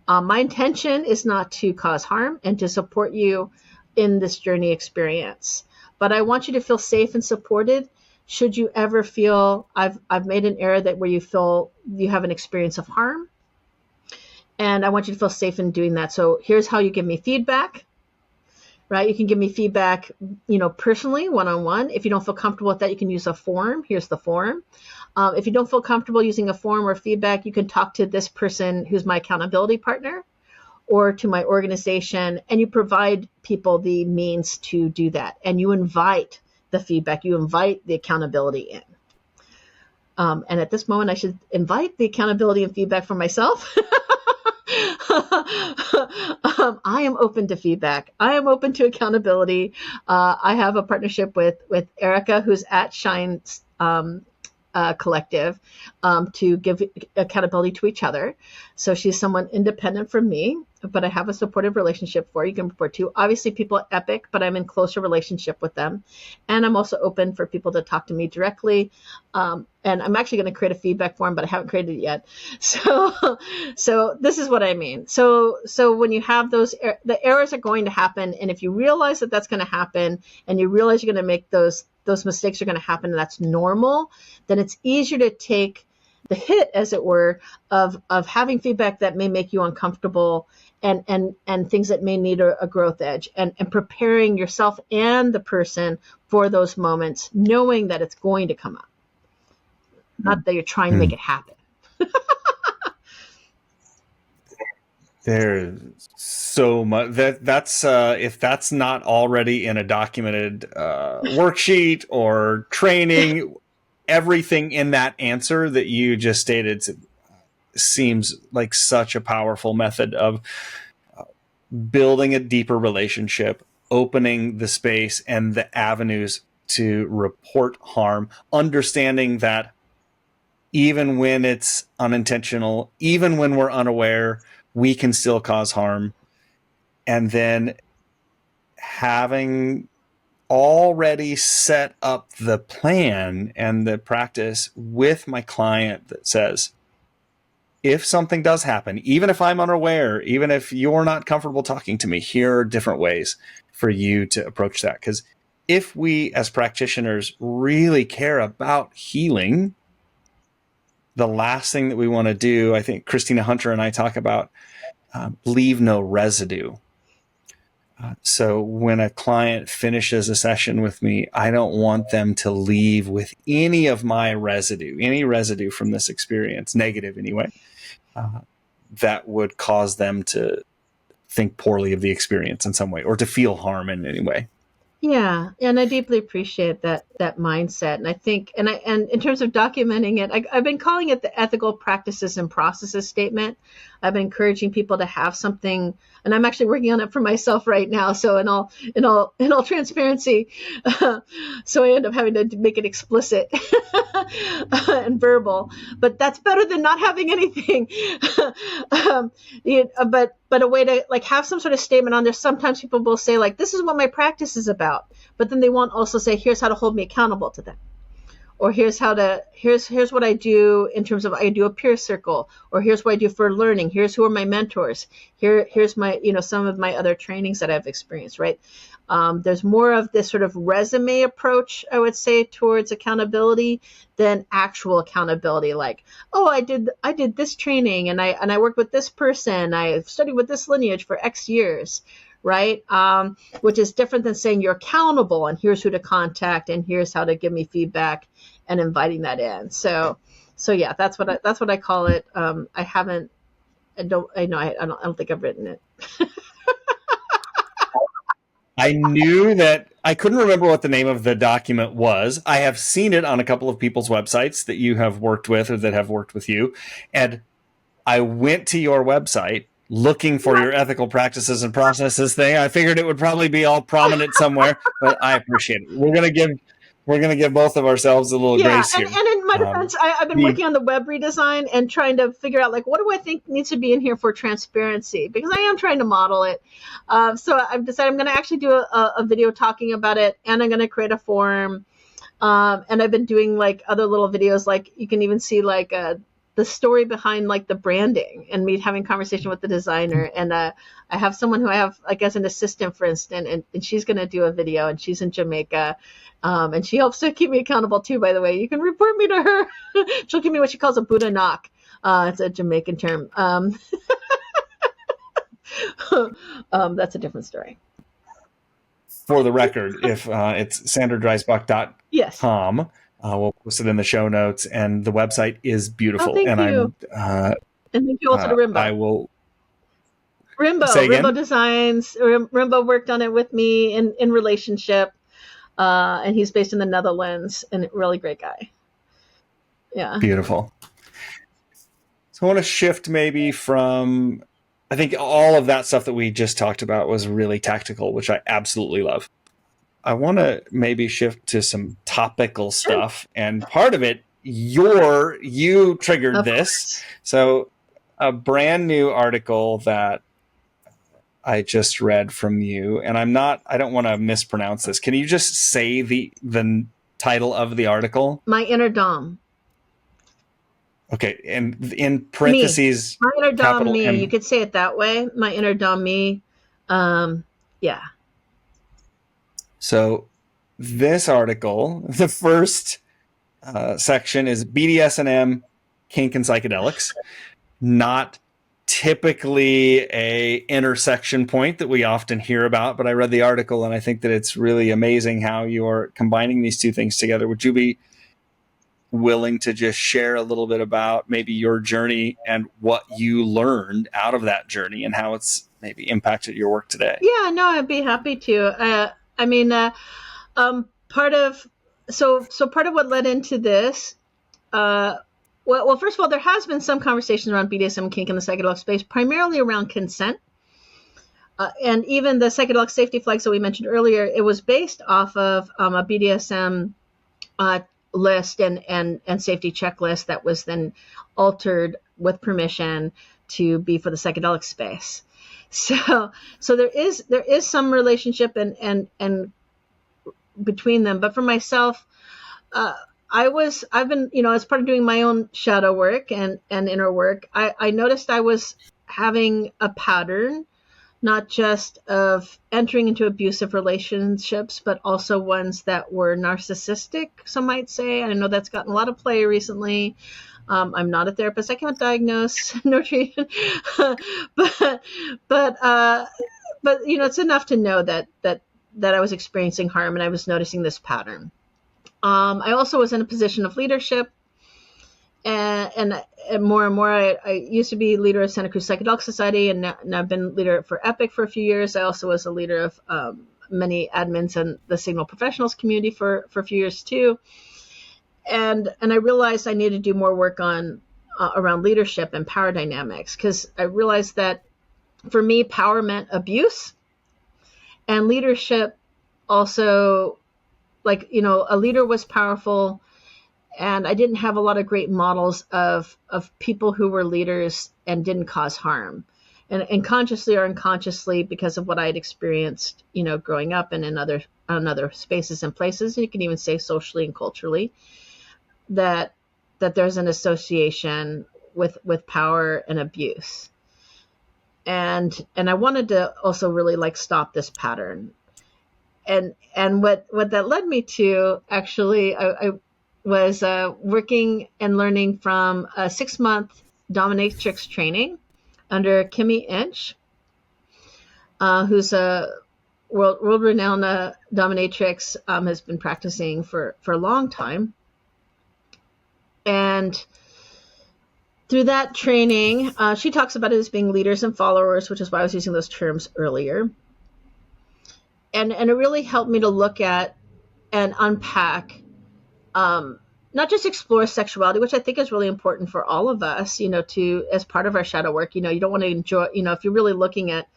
Speaker 2: My intention is not to cause harm and to support you in this journey experience, but I want you to feel safe and supported. Should you ever feel I've made an error where you feel you have an experience of harm, and I want you to feel safe in doing that. So here's how you give me feedback, right? You can give me feedback, personally, one-on-one. If you don't feel comfortable with that, you can use a form. Here's the form. If you don't feel comfortable using a form or feedback, you can talk to this person who's my accountability partner or to my organization, and you provide people the means to do that. And you invite the feedback, you invite the accountability in. And at this moment, I should invite the accountability and feedback from myself. I am open to feedback. I am open to accountability. I have a partnership with Erica, who's at Shine Collective, to give accountability to each other. So she's someone independent from me, but I have a supportive relationship for you can report to. Obviously, people at Epic, but I'm in closer relationship with them. And I'm also open for people to talk to me directly. And I'm actually going to create a feedback form, but I haven't created it yet. So this is what I mean. So when you have the errors are going to happen. And if you realize that that's going to happen, and you realize you're going to make those mistakes are going to happen, and that's normal, then it's easier to take the hit, as it were, of having feedback that may make you uncomfortable and things that may need a growth edge, and preparing yourself and the person for those moments, knowing that it's going to come up, not that you're trying to make it happen.
Speaker 1: There's so much that's if that's not already in a documented worksheet or training, everything in that answer that you just stated seems like such a powerful method of building a deeper relationship, opening the space and the avenues to report harm, understanding that even when it's unintentional, even when we're unaware, we can still cause harm. And then having already set up the plan and the practice with my client that says, if something does happen, even if I'm unaware, even if you're not comfortable talking to me, here are different ways for you to approach that. Because if we as practitioners really care about healing, the last thing that we want to do, I think Christina Hunter and I talk about, leave no residue. So when a client finishes a session with me, I don't want them to leave with any of my residue, any residue from this experience, negative anyway, that would cause them to think poorly of the experience in some way or to feel harm in any way.
Speaker 2: Yeah, and I deeply appreciate that mindset. And I think, and in terms of documenting it, I've been calling it the ethical practices and processes statement. I've been encouraging people to have something, and I'm actually working on it for myself right now. So in all transparency, so I end up having to make it explicit and verbal. But that's better than not having anything. But a way to like have some sort of statement on there. Sometimes people will say like, this is what my practice is about, but then they won't also say, here's how to hold me accountable to them. Or here's what I do in terms of, I do a peer circle, or here's what I do for learning. Here's who are my mentors. Here's my, some of my other trainings that I've experienced, right? There's more of this sort of resume approach, I would say, towards accountability than actual accountability. Like, oh, I did this training and I worked with this person. I studied with this lineage for X years, right? Which is different than saying you're accountable and here's who to contact and here's how to give me feedback and inviting that in. So yeah, that's what I call it. I don't think I've written it.
Speaker 1: I knew that I couldn't remember what the name of the document was. I have seen it on a couple of people's websites that you have worked with or that have worked with you. And I went to your website looking for your ethical practices and processes thing. I figured it would probably be all prominent somewhere, but I appreciate it. We're going to give both of ourselves a little grace here.
Speaker 2: And in my defense, I've been working on the web redesign and trying to figure out, like, what do I think needs to be in here for transparency? Because I am trying to model it. So I've decided I'm going to actually do a video talking about it, and I'm going to create a form. And I've been doing, like, other little videos, like you can even see, like, the story behind, like, the branding and me having conversation with the designer. And I have someone who I have, like, as an assistant, for instance, and she's going to do a video, and she's in Jamaica. And she helps to keep me accountable too, by the way. You can report me to her. She'll give me what she calls a Buddha knock. It's a Jamaican term. That's a different story.
Speaker 1: For the record, if it's sandradreisbach.com,
Speaker 2: yes.
Speaker 1: We'll post it in the show notes, and the website is beautiful.
Speaker 2: Thank you. And thank you also to Rimbo.
Speaker 1: I will.
Speaker 2: Rimbo Designs. Rimbo worked on it with me in relationship. And he's based in the Netherlands, and a really great guy. Yeah.
Speaker 1: Beautiful. So I want to shift maybe from, I think all of that stuff that we just talked about was really tactical, which I absolutely love. I want to maybe shift to some topical stuff. And part of it, you triggered this. So a brand new article that I just read from you, and I don't want to mispronounce this. Can you just say the title of the article?
Speaker 2: My Inner Dom.
Speaker 1: Okay, and in parentheses,
Speaker 2: me. My Inner Dom me.
Speaker 1: M.
Speaker 2: You could say it that way. My Inner Dom me. Yeah.
Speaker 1: So this article, the first section is BDSM, kink, and psychedelics. Not typically a intersection point that we often hear about, but I read the article and I think that it's really amazing how you're combining these two things together. Would you be willing to just share a little bit about maybe your journey and what you learned out of that journey and how it's maybe impacted your work today?
Speaker 2: Yeah, no, I'd be happy to. Part of what led into this, well, first of all, there has been some conversation around BDSM, kink in the psychedelic space, primarily around consent. And even the psychedelic safety flags that we mentioned earlier, it was based off of a BDSM list and safety checklist that was then altered with permission to be for the psychedelic space. So there is some relationship and between them. But for myself, I've been, as part of doing my own shadow work and inner work, I noticed I was having a pattern, not just of entering into abusive relationships, but also ones that were narcissistic, some might say. I know that's gotten a lot of play recently. I'm not a therapist. I can't diagnose, no treatment, but it's enough to know that I was experiencing harm and I was noticing this pattern. I also was in a position of leadership, and more and more, I used to be leader of Santa Cruz Psychedelic Society, and now I've been leader for EPIC for a few years. I also was a leader of many admins in the Signal Professionals community for a few years too. And I realized I needed to do more work on around leadership and power dynamics, because I realized that for me, power meant abuse, and leadership also, like, a leader was powerful, and I didn't have a lot of great models of people who were leaders and didn't cause harm, and consciously or unconsciously, because of what I had experienced, growing up and in other spaces and places. And you can even say socially and culturally that there's an association with power and abuse. And I wanted to also really stop this pattern. and what that led me to, actually, I was working and learning from a 6-month dominatrix training under Kimmy Inch, who's a world-renowned dominatrix, has been practicing for a long time. And through that training, she talks about it as being leaders and followers, which is why I was using those terms earlier. And it really helped me to look at and unpack, not just explore sexuality, which I think is really important for all of us, to, as part of our shadow work. You don't want to enjoy, if you're really looking at,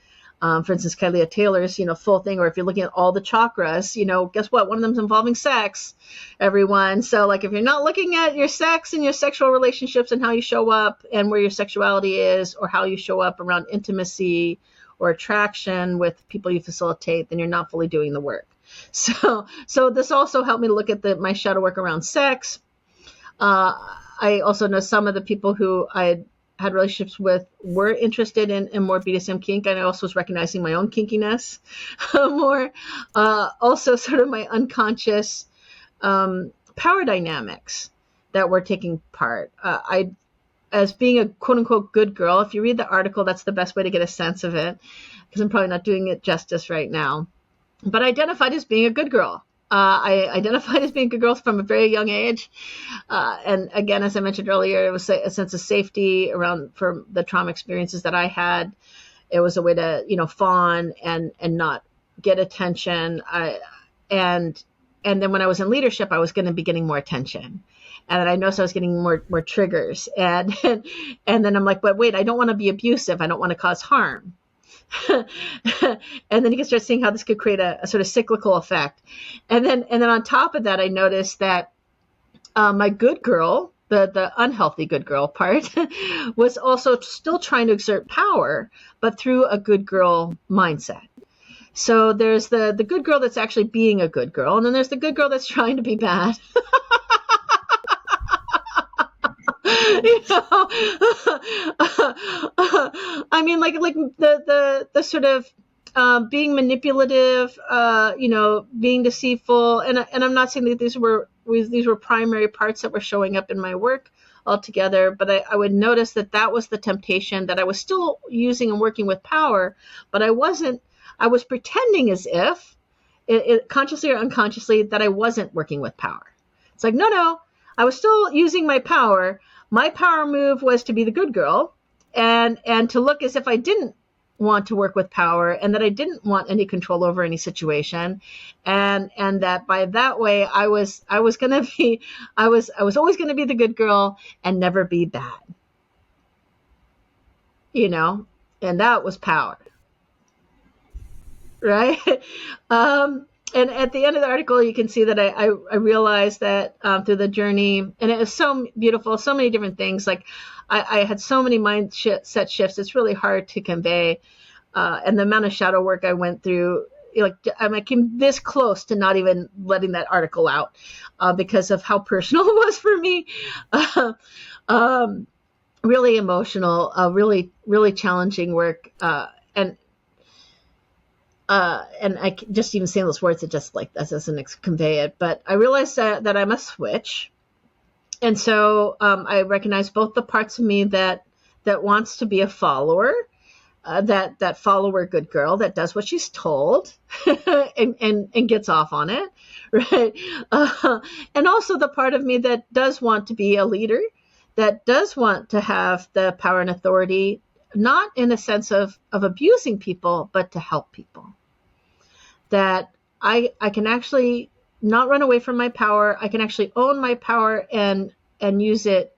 Speaker 2: for instance, Kylie Taylor's, full thing, or if you're looking at all the chakras, guess what? One of them is involving sex, everyone. So like, if you're not looking at your sex and your sexual relationships and how you show up and where your sexuality is, or how you show up around intimacy or attraction with people you facilitate, then you're not fully doing the work. So this also helped me to look at my shadow work around sex. I also know some of the people who I had relationships with were interested in more BDSM kink, and I also was recognizing my own kinkiness more. Also, sort of my unconscious power dynamics that were taking part. As being a quote-unquote good girl, if you read the article, that's the best way to get a sense of it, because I'm probably not doing it justice right now. But I identified as being a good girl. I identified as being a good girl from a very young age. And again, as I mentioned earlier, it was a sense of safety for the trauma experiences that I had. It was a way to, fawn and not get attention. And then when I was in leadership, I was going to be getting more attention. And I noticed I was getting more triggers. And then I'm like, but wait, I don't want to be abusive. I don't want to cause harm. And then you can start seeing how this could create a sort of cyclical effect. And then on top of that, I noticed that my good girl, the unhealthy good girl part, was also still trying to exert power, but through a good girl mindset. So there's the good girl that's actually being a good girl, and then there's the good girl that's trying to be bad. I mean, like the sort of being manipulative, being deceitful, and I'm not saying that these were primary parts that were showing up in my work altogether, but I would notice that was the temptation that I was still using and working with power, but I wasn't. I was pretending as if, consciously or unconsciously, that I wasn't working with power. It's like, no, I was still using my power. My power move was to be the good girl and to look as if I didn't want to work with power, and that I didn't want any control over any situation. And that by that way, I was always going to be the good girl and never be bad, and that was power. Right. And at the end of the article, you can see that I realized that through the journey, and it was so beautiful, so many different things. Like I had so many mindset shifts. It's really hard to convey. And the amount of shadow work I went through, I came this close to not even letting that article out because of how personal it was for me. Really emotional, really, really challenging work. And I just even saying those words, it just like that doesn't convey it. But I realized that I must switch. And so I recognize both the parts of me that wants to be a follower, that follower good girl that does what she's told and gets off on it, right? And also the part of me that does want to be a leader, that does want to have the power and authority, not in a sense of abusing people, but to help people. That I can actually not run away from my power. I can actually own my power and use it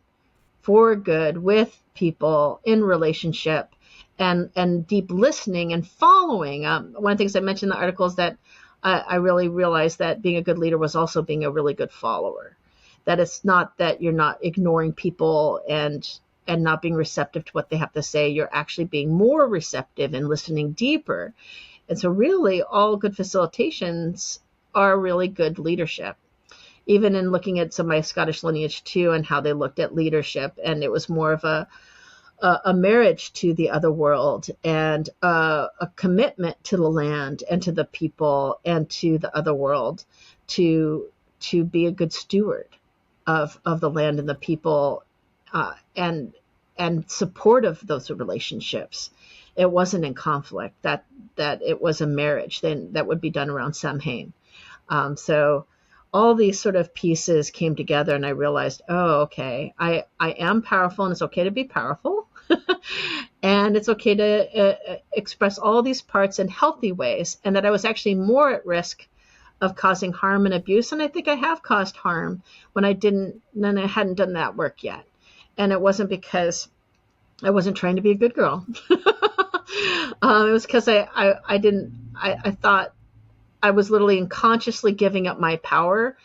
Speaker 2: for good with people in relationship and deep listening and following. One of the things I mentioned in the article is that I really realized that being a good leader was also being a really good follower. That it's not that you're not ignoring people and not being receptive to what they have to say. You're actually being more receptive and listening deeper. And so really all good facilitations are really good leadership. Even in looking at some of my Scottish lineage too, and how they looked at leadership. And it was more of a marriage to the other world, and a commitment to the land and to the people and to the other world, to be a good steward of the land and the people, and support of those relationships. It wasn't in conflict. That it was a marriage then that would be done around Samhain. So all these sort of pieces came together, and I realized, oh, okay, I am powerful, and it's okay to be powerful. And it's okay to express all these parts in healthy ways, and that I was actually more at risk of causing harm and abuse. And I think I have caused harm when I hadn't done that work yet. And it wasn't because I wasn't trying to be a good girl. It was because I thought I was literally unconsciously giving up my power.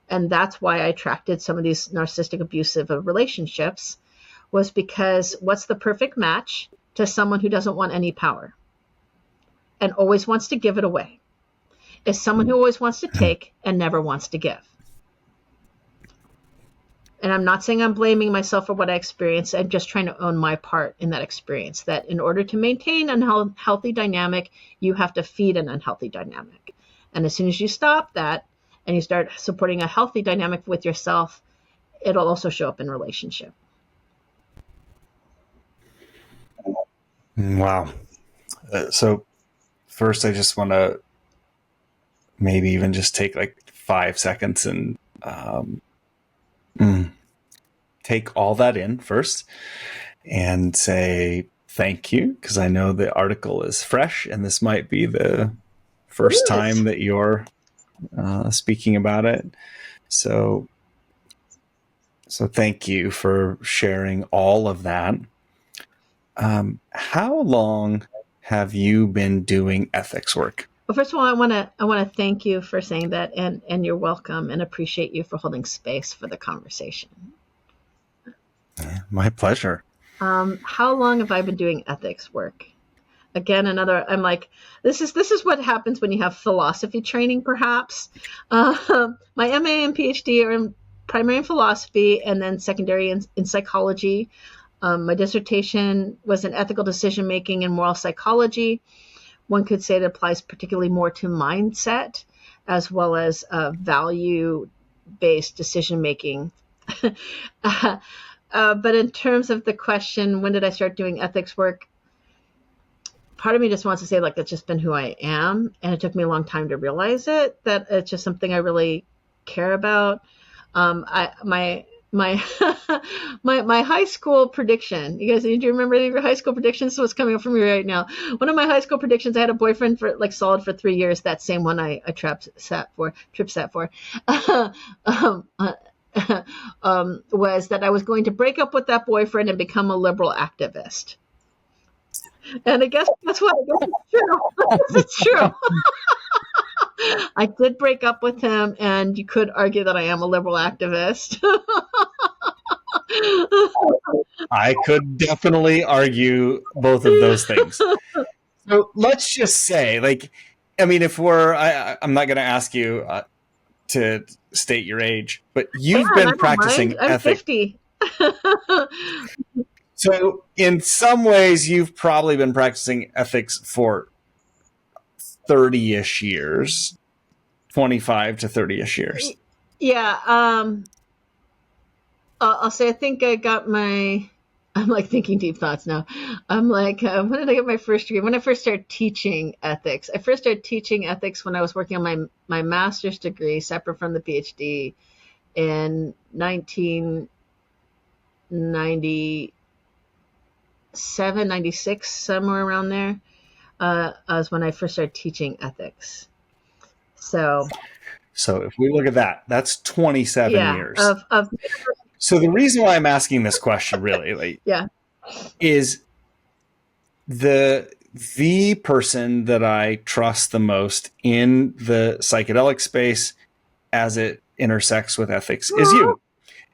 Speaker 2: And that's why I attracted some of these narcissistic abusive relationships, was because what's the perfect match to someone who doesn't want any power and always wants to give it away? Is someone who always wants to take and never wants to give. And I'm not saying I'm blaming myself for what I experienced. I'm just trying to own my part in that experience, that in order to maintain an unhealthy dynamic, you have to feed an unhealthy dynamic. And as soon as you stop that and you start supporting a healthy dynamic with yourself, it'll also show up in relationship.
Speaker 1: Wow. So first, I just want to maybe even just take like 5 seconds and take all that in first and say thank you, because I know the article is fresh and this might be the first time that you're speaking about it. So thank you for sharing all of that. How long have you been doing ethics work?
Speaker 2: Well, first of all, I want to thank you for saying that, and you're welcome, and appreciate you for holding space for the conversation.
Speaker 1: My pleasure.
Speaker 2: How long have I been doing ethics work? Again, I'm like, this is what happens when you have philosophy training, perhaps. My MA and PhD are in primary in philosophy and then secondary in psychology. My dissertation was in ethical decision-making and moral psychology. One could say it applies particularly more to mindset as well as value-based decision-making. But in terms of the question, when did I start doing ethics work? Part of me just wants to say, like, it's just been who I am. And it took me a long time to realize it, that it's just something I really care about. My high school prediction. You guys, do you remember any of your high school predictions? So what's coming up for me right now? One of my high school predictions, I had a boyfriend for like solid for 3 years. That same one I trip sat for, was that I was going to break up with that boyfriend and become a liberal activist. And I guess that's what it's true. It's true. I did break up with him, and you could argue that I am a liberal activist.
Speaker 1: I could definitely argue both of those things. So let's just say, like, I mean, if I'm not going to ask you to state your age, but you've been practicing
Speaker 2: I'm
Speaker 1: ethics.
Speaker 2: 50.
Speaker 1: So in some ways, you've probably been practicing ethics for 30-ish years, 25 to 30-ish years.
Speaker 2: Yeah. I'll say I think I got I'm like thinking deep thoughts now. I'm like, when did I get my first degree? When I first started teaching ethics. I first started teaching ethics when I was working on my master's degree, separate from the PhD, in 1997, 96, somewhere around there, was when I first started teaching ethics. So
Speaker 1: if we look at that, that's 27 years.
Speaker 2: Of
Speaker 1: So the reason why I'm asking this question really is the person that I trust the most in the psychedelic space as it intersects with ethics is you.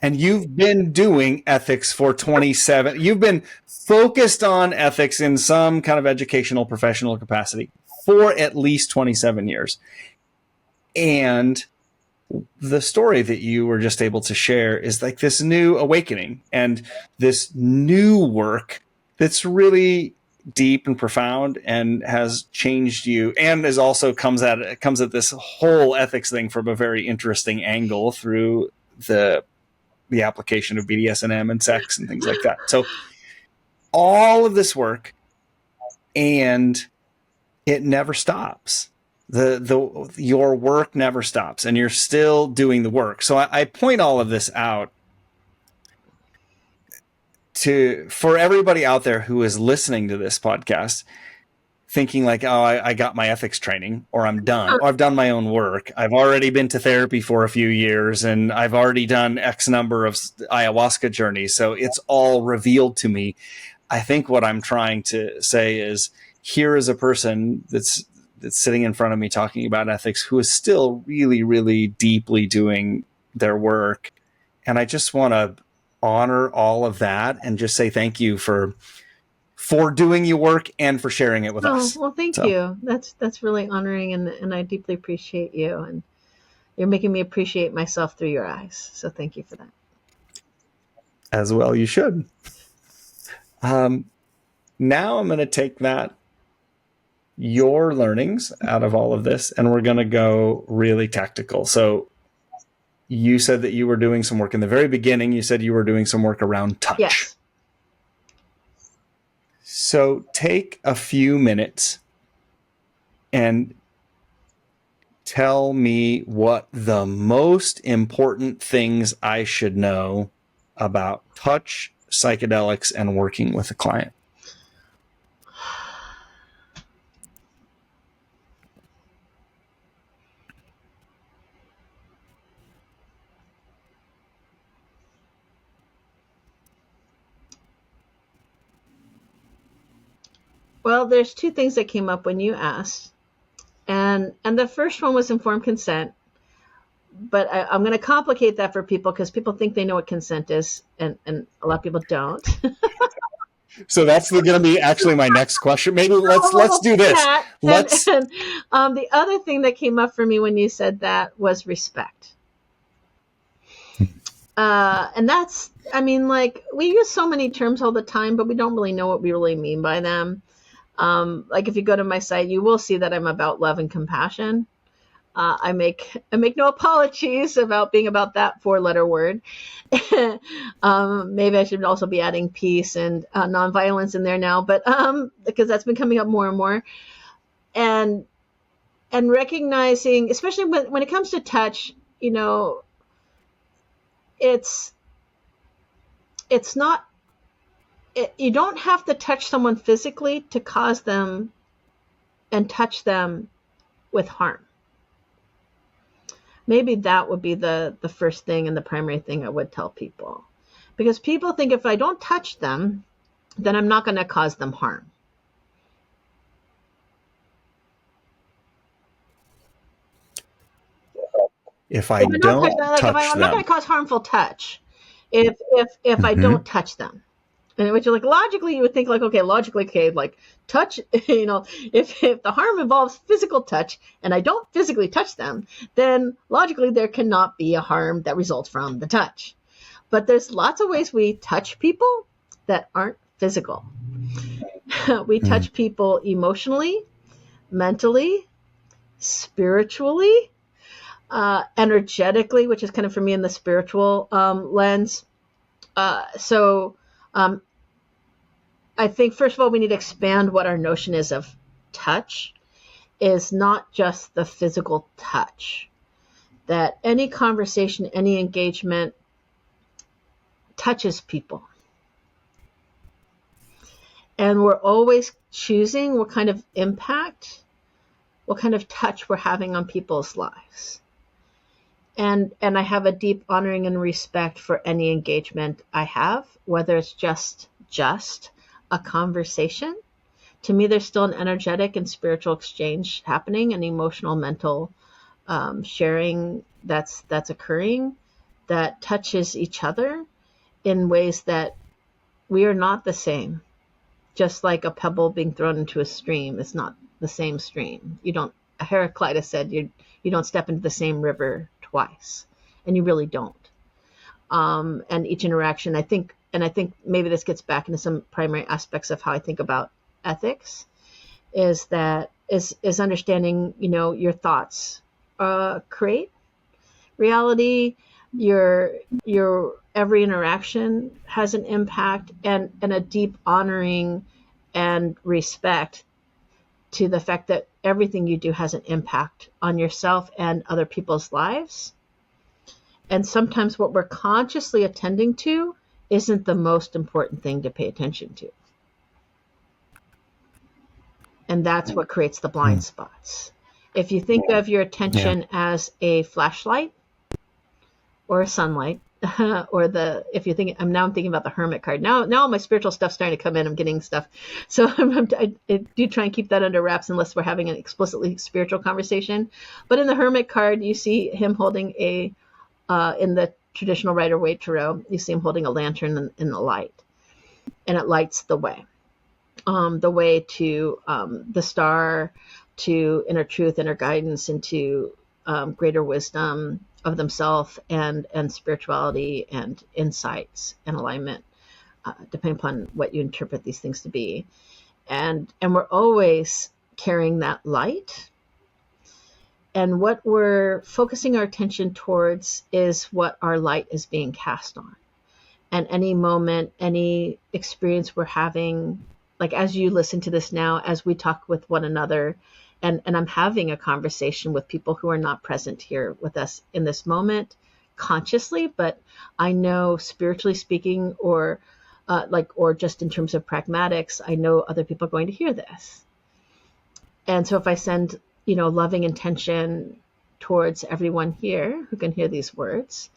Speaker 1: And you've been doing ethics for 27. You've been focused on ethics in some kind of educational, professional capacity for at least 27 years. And the story that you were just able to share is like this new awakening and this new work that's really deep and profound and has changed you, and is also comes at this whole ethics thing from a very interesting angle through the application of BDSM and sex and things like that. So all of this work, and it never stops. Your work never stops, and you're still doing the work. So I point all of this out for everybody out there who is listening to this podcast, thinking like, oh, I got my ethics training, or I'm done, or I've done my own work. I've already been to therapy for a few years, and I've already done X number of ayahuasca journeys, so it's all revealed to me. I think what I'm trying to say is, here is a person that's sitting in front of me talking about ethics who is still really, really deeply doing their work. And I just want to honor all of that and just say thank you for doing your work and for sharing it with us.
Speaker 2: Well, thank you. That's really honoring, and I deeply appreciate you, and you're making me appreciate myself through your eyes. So thank you for that.
Speaker 1: As well, you should. Now I'm going to take your learnings out of all of this, and we're going to go really tactical. So you said that you were doing some work in the very beginning. You said you were doing some work around touch.
Speaker 2: Yes.
Speaker 1: So take a few minutes and tell me what the most important things I should know about touch, psychedelics, and working with a client.
Speaker 2: Well, there's two things that came up when you asked, and the first one was informed consent. But I'm going to complicate that for people, because people think they know what consent is, and a lot of people don't.
Speaker 1: So that's going to be actually my next question. Maybe let's do this.
Speaker 2: The other thing that came up for me when you said that was respect. And that's, I mean, like, we use so many terms all the time, but we don't really know what we really mean by them. Like, if you go to my site, you will see that I'm about love and compassion. I make no apologies about being about that 4-letter word. Maybe I should also be adding peace and nonviolence in there now, but because that's been coming up more and more. And recognizing, especially when it comes to touch, you know, it's not. You don't have to touch someone physically to cause them and touch them with harm. Maybe that would be the first thing and the primary thing I would tell people. Because people think if I don't touch them, then I'm not going to cause them harm.
Speaker 1: If I don't touch them,
Speaker 2: I'm not going to cause harmful touch if I don't touch them. And which, like, logically you would think, like, okay, like touch, you know, if the harm involves physical touch and I don't physically touch them, then logically there cannot be a harm that results from the touch. But there's lots of ways we touch people that aren't physical. We touch people emotionally, mentally, spiritually, energetically, which is kind of for me in the spiritual lens. I think, first of all, we need to expand what our notion is of touch. Is not just the physical touch. That any conversation, any engagement touches people. And we're always choosing what kind of impact, what kind of touch we're having on people's lives. And I have a deep honoring and respect for any engagement I have, whether it's just a conversation. To me, there's still an energetic and spiritual exchange happening, an emotional, mental sharing that's occurring that touches each other in ways that we are not the same. Just like a pebble being thrown into a stream is not the same stream. Heraclitus said you don't step into the same river twice, and you really don't. And each interaction, I think I think maybe this gets back into some primary aspects of how I think about ethics, is understanding, your thoughts create reality. Your every interaction has an impact, and a deep honoring and respect to the fact that everything you do has an impact on yourself and other people's lives. And sometimes what we're consciously attending to isn't the most important thing to pay attention to. And that's what creates the blind spots. If you think of your attention as a flashlight or a sunlight, or if you think, I'm thinking about the hermit card. Now all my spiritual stuff's starting to come in. I'm getting stuff. So I do try and keep that under wraps unless we're having an explicitly spiritual conversation. But in the hermit card, you see him holding in the traditional Rider-Waite Tarot, you see him holding a lantern in the light, and it lights the way to the star, to inner truth, inner guidance, into greater wisdom of themselves and spirituality and insights and alignment, depending upon what you interpret these things to be. And we're always carrying that light. And what we're focusing our attention towards is what our light is being cast on. And any moment, any experience we're having, like as you listen to this now, as we talk with one another, and I'm having a conversation with people who are not present here with us in this moment consciously, but I know spiritually speaking, or just in terms of pragmatics, I know other people are going to hear this. And so if I send, loving intention towards everyone here who can hear these words,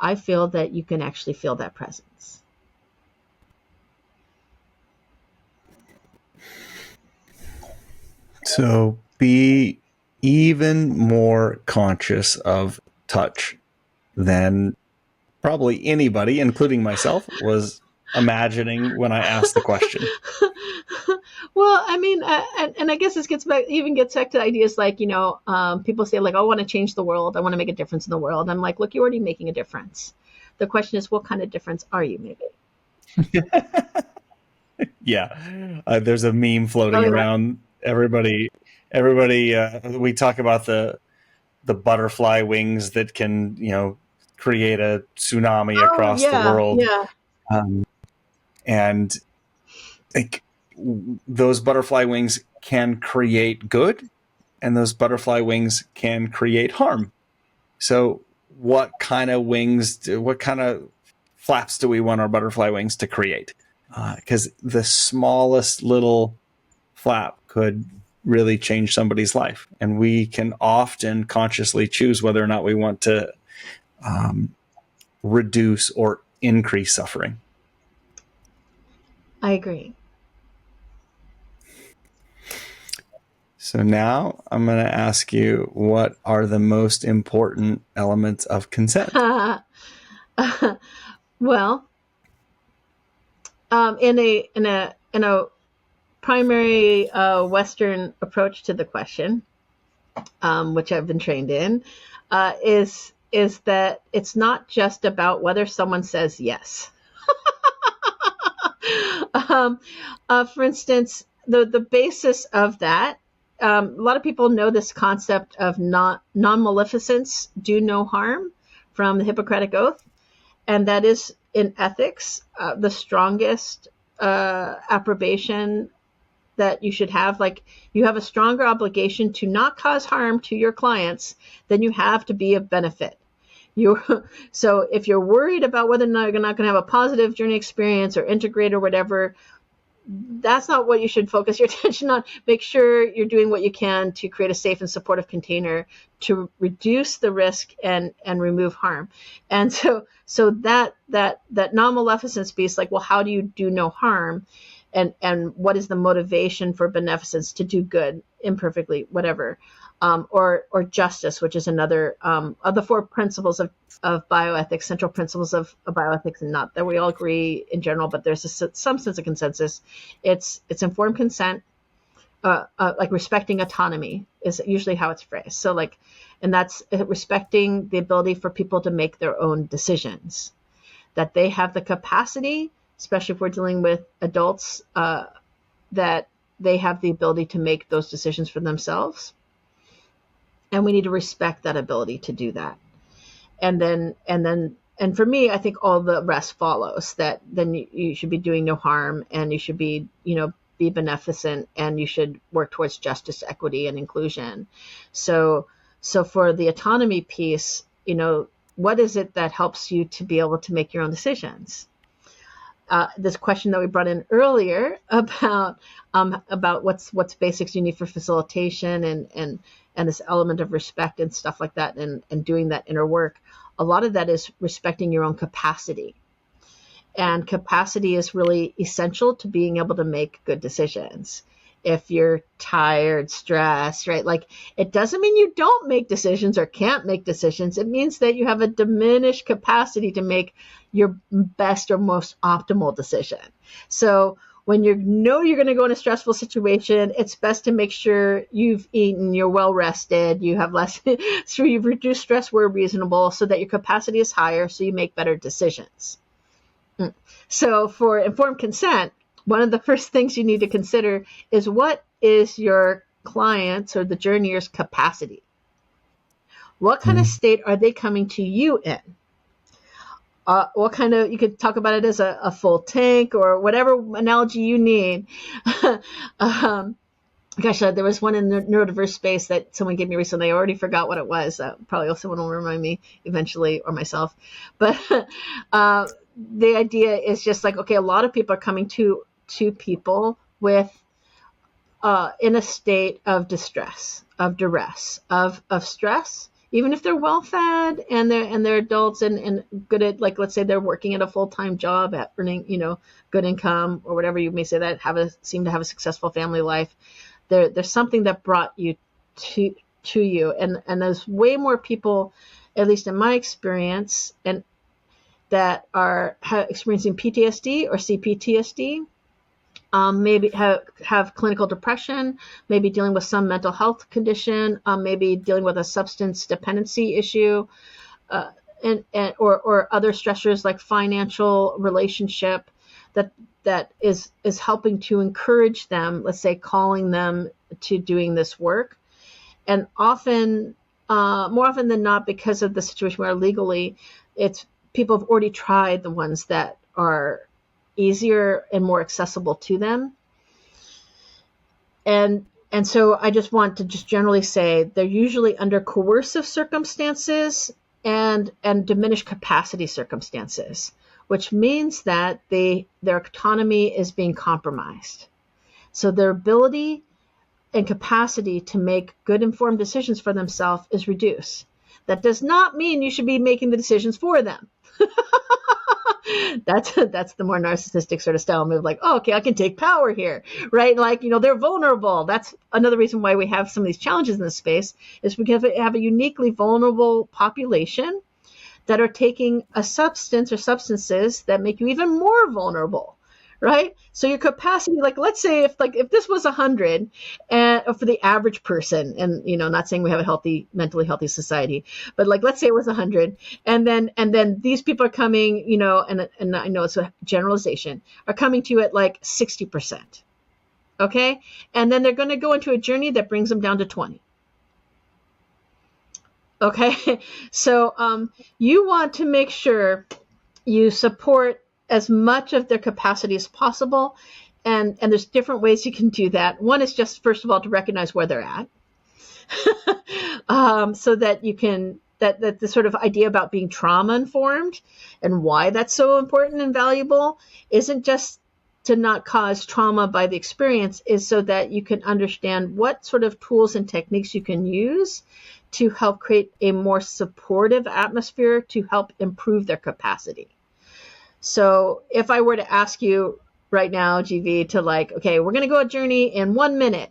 Speaker 2: I feel that you can actually feel that presence.
Speaker 1: So be even more conscious of touch than probably anybody, including myself, was imagining when I asked the question.
Speaker 2: Well, I mean, and I guess this gets back to ideas like, people say like, I want to change the world. I want to make a difference in the world. I'm like, look, you're already making a difference. The question is, what kind of difference are you making?
Speaker 1: Yeah. There's a meme floating around. Everybody, we talk about the butterfly wings that can, create a tsunami across the world.
Speaker 2: Yeah.
Speaker 1: And like, those butterfly wings can create good, and those butterfly wings can create harm. So what kind of flaps do we want our butterfly wings to create? Because the smallest little flap could really change somebody's life. And we can often consciously choose whether or not we want to reduce or increase suffering.
Speaker 2: I agree.
Speaker 1: So now I'm going to ask you, what are the most important elements of consent?
Speaker 2: Well, in a primary Western approach to the question, which I've been trained in, is that it's not just about whether someone says yes. For instance, the basis of that, a lot of people know this concept of non-maleficence, do no harm, from the Hippocratic Oath. And that is, in ethics, the strongest approbation that you should have. Like, you have a stronger obligation to not cause harm to your clients than you have to be of benefit. So if you're worried about whether or not you're not going to have a positive journey experience or integrate or whatever, that's not what you should focus your attention on. Make sure you're doing what you can to create a safe and supportive container to reduce the risk and remove harm. And so that non-maleficence piece, like, well, how do you do no harm? And what is the motivation for beneficence, to do good imperfectly, whatever, or justice, which is another of the four principles of bioethics, central principles of bioethics, and not that we all agree in general, but there's some sense of consensus. It's informed consent, like respecting autonomy is usually how it's phrased. So and that's respecting the ability for people to make their own decisions. that they have the capacity, especially if we're dealing with adults, that they have the ability to make those decisions for themselves. And we need to respect that ability to do that. And for me, I think all the rest follows, that then you should be doing no harm, and you should be, be beneficent, and you should work towards justice, equity, and inclusion. So for the autonomy piece, what is it that helps you to be able to make your own decisions? This question that we brought in earlier about what's basics you need for facilitation, and this element of respect and stuff like that, and doing that inner work. A lot of that is respecting your own capacity. And capacity is really essential to being able to make good decisions. If you're tired, stressed, right? Like, it doesn't mean you don't make decisions or can't make decisions. It means that you have a diminished capacity to make your best or most optimal decision. So when you're going to go in a stressful situation, it's best to make sure you've eaten, you're well rested, you have less, so you've reduced stress where reasonable, so that your capacity is higher, so you make better decisions. So for informed consent, one of the first things you need to consider is, what is your client's or the journeyer's capacity? What kind of state are they coming to you in? What kind of, you could talk about it as a full tank, or whatever analogy you need. Gosh, there was one in the neurodiverse space that someone gave me recently. I already forgot what it was. Probably someone will remind me eventually, or myself. But the idea is just like, okay, a lot of people are coming to people with in a state of distress, of duress, of stress. Even if they're well fed and they're adults and good at, like, let's say they're working at a full-time job at earning, good income, or whatever you may say, that seem to have a successful family life. There's something that brought you to you. And there's way more people, at least in my experience, and that are experiencing PTSD or CPTSD, maybe have clinical depression, maybe dealing with some mental health condition, maybe dealing with a substance dependency issue, or other stressors like financial, relationship, that is helping to encourage them, let's say, calling them to doing this work. And often, more often than not, because of the situation where legally, it's people have already tried the ones that are easier and more accessible to them. And so I just want to just generally say they're usually under coercive circumstances and diminished capacity circumstances, which means that their autonomy is being compromised. So their ability and capacity to make good informed decisions for themselves is reduced. That does not mean you should be making the decisions for them. That's the more narcissistic sort of style move, like, oh, okay, I can take power here, right? Like, they're vulnerable. That's another reason why we have some of these challenges in this space, is because we have a uniquely vulnerable population that are taking a substance or substances that make you even more vulnerable, right? So your capacity, like, let's say if this was 100 and for the average person, and not saying we have a mentally healthy society, but like, let's say it was 100, and then these people are coming, and I know it's a generalization, are coming to you at like 60%. Okay. And then they're going to go into a journey that brings them down to 20. Okay. So, you want to make sure you support as much of their capacity as possible. And there's different ways you can do that. One is just, first of all, to recognize where they're at. So that you can, that the sort of idea about being trauma informed and why that's so important and valuable isn't just to not cause trauma by the experience, is so that you can understand what sort of tools and techniques you can use to help create a more supportive atmosphere to help improve their capacity. So if I were to ask you right now, GV, to like, okay, we're going to go a journey in 1 minute.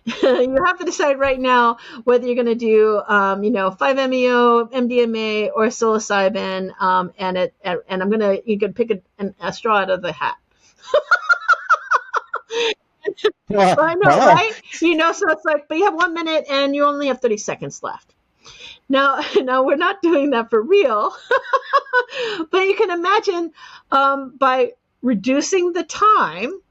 Speaker 2: You have to decide right now whether you're going to do, 5-MeO, MDMA, or psilocybin, and you can pick a straw out of the hat. I know, right? So it's like, but you have 1 minute and you only have 30 seconds left. Now we're not doing that for real, but you can imagine by reducing the time,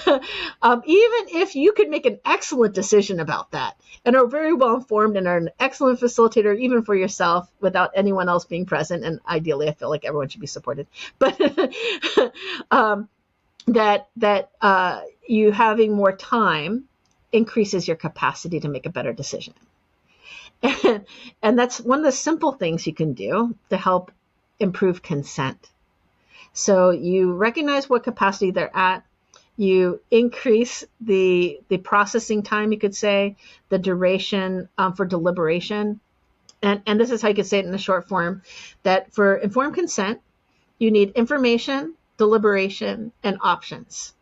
Speaker 2: even if you could make an excellent decision about that and are very well informed and are an excellent facilitator, even for yourself, without anyone else being present. And ideally, I feel like everyone should be supported. But that you having more time increases your capacity to make a better decision. And that's one of the simple things you can do to help improve consent. So you recognize what capacity they're at. You increase the processing time, you could say, the duration for deliberation. And this is how you could say it in the short form, that for informed consent, you need information, deliberation, and options.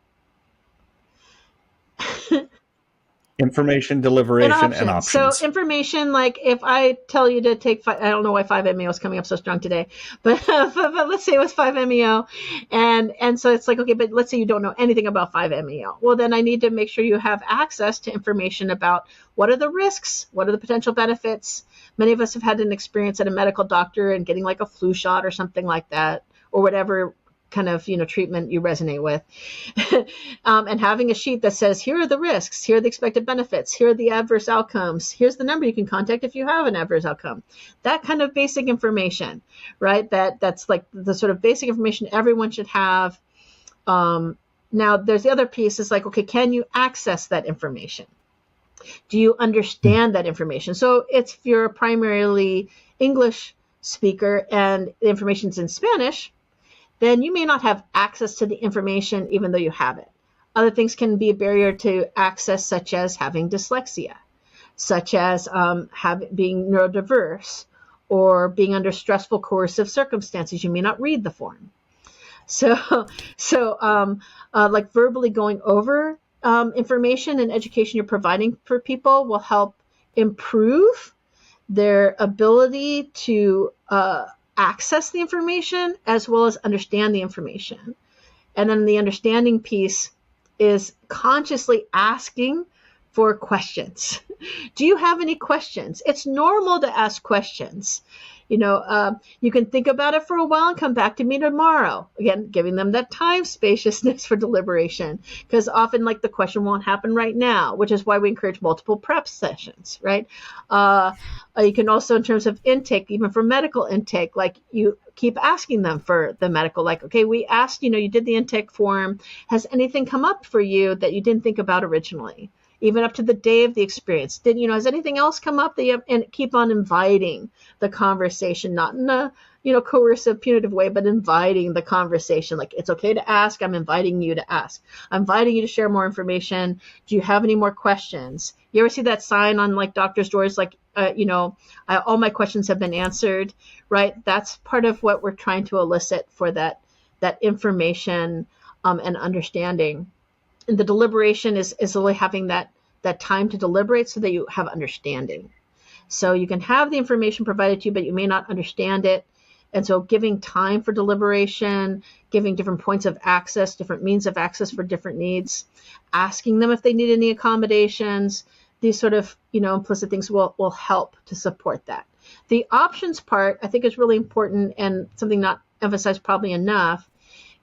Speaker 1: Information, deliberation, and options.
Speaker 2: So information, like if I tell you to take I don't know why 5-MeO is coming up so strong today, but let's say it was 5-MeO. And so it's like, okay, but let's say you don't know anything about 5-MeO. Well, then I need to make sure you have access to information about what are the risks, what are the potential benefits. Many of us have had an experience at a medical doctor and getting like a flu shot or something like that, or whatever kind of treatment you resonate with, and having a sheet that says, here are the risks, here are the expected benefits, here are the adverse outcomes, here's the number you can contact if you have an adverse outcome. That kind of basic information, right? That's like the sort of basic information everyone should have. Now there's the other piece, is like, okay, can you access that information? Do you understand that information? So if you're a primarily English speaker and the information's in Spanish, then you may not have access to the information even though you have it. Other things can be a barrier to access, such as having dyslexia, such as being neurodiverse, or being under stressful coercive circumstances. You may not read the form. So like verbally going over information and education you're providing for people will help improve their ability to access the information as well as understand the information. And then the understanding piece is consciously asking for questions. Do you have any questions? It's normal to ask questions. You can think about it for a while and come back to me tomorrow. Again, giving them that time spaciousness for deliberation, because often like the question won't happen right now, which is why we encourage multiple prep sessions, right? You can also, in terms of intake, even for medical intake, like you keep asking them for the medical, like, okay, we asked, you did the intake form. Has anything come up for you that you didn't think about originally? Even up to the day of the experience. Has anything else come up that you have, and keep on inviting the conversation, not in a, coercive, punitive way, but inviting the conversation. Like, it's okay to ask. I'm inviting you to ask. I'm inviting you to share more information. Do you have any more questions? You ever see that sign on like doctor's doors? Like, all my questions have been answered, right? That's part of what we're trying to elicit for that information and understanding. And the deliberation is really having that time to deliberate so that you have understanding. So you can have the information provided to you, but you may not understand it. And so giving time for deliberation, giving different points of access, different means of access for different needs, asking them if they need any accommodations, these sort of, implicit things will help to support that. The options part, I think, is really important, and something not emphasized probably enough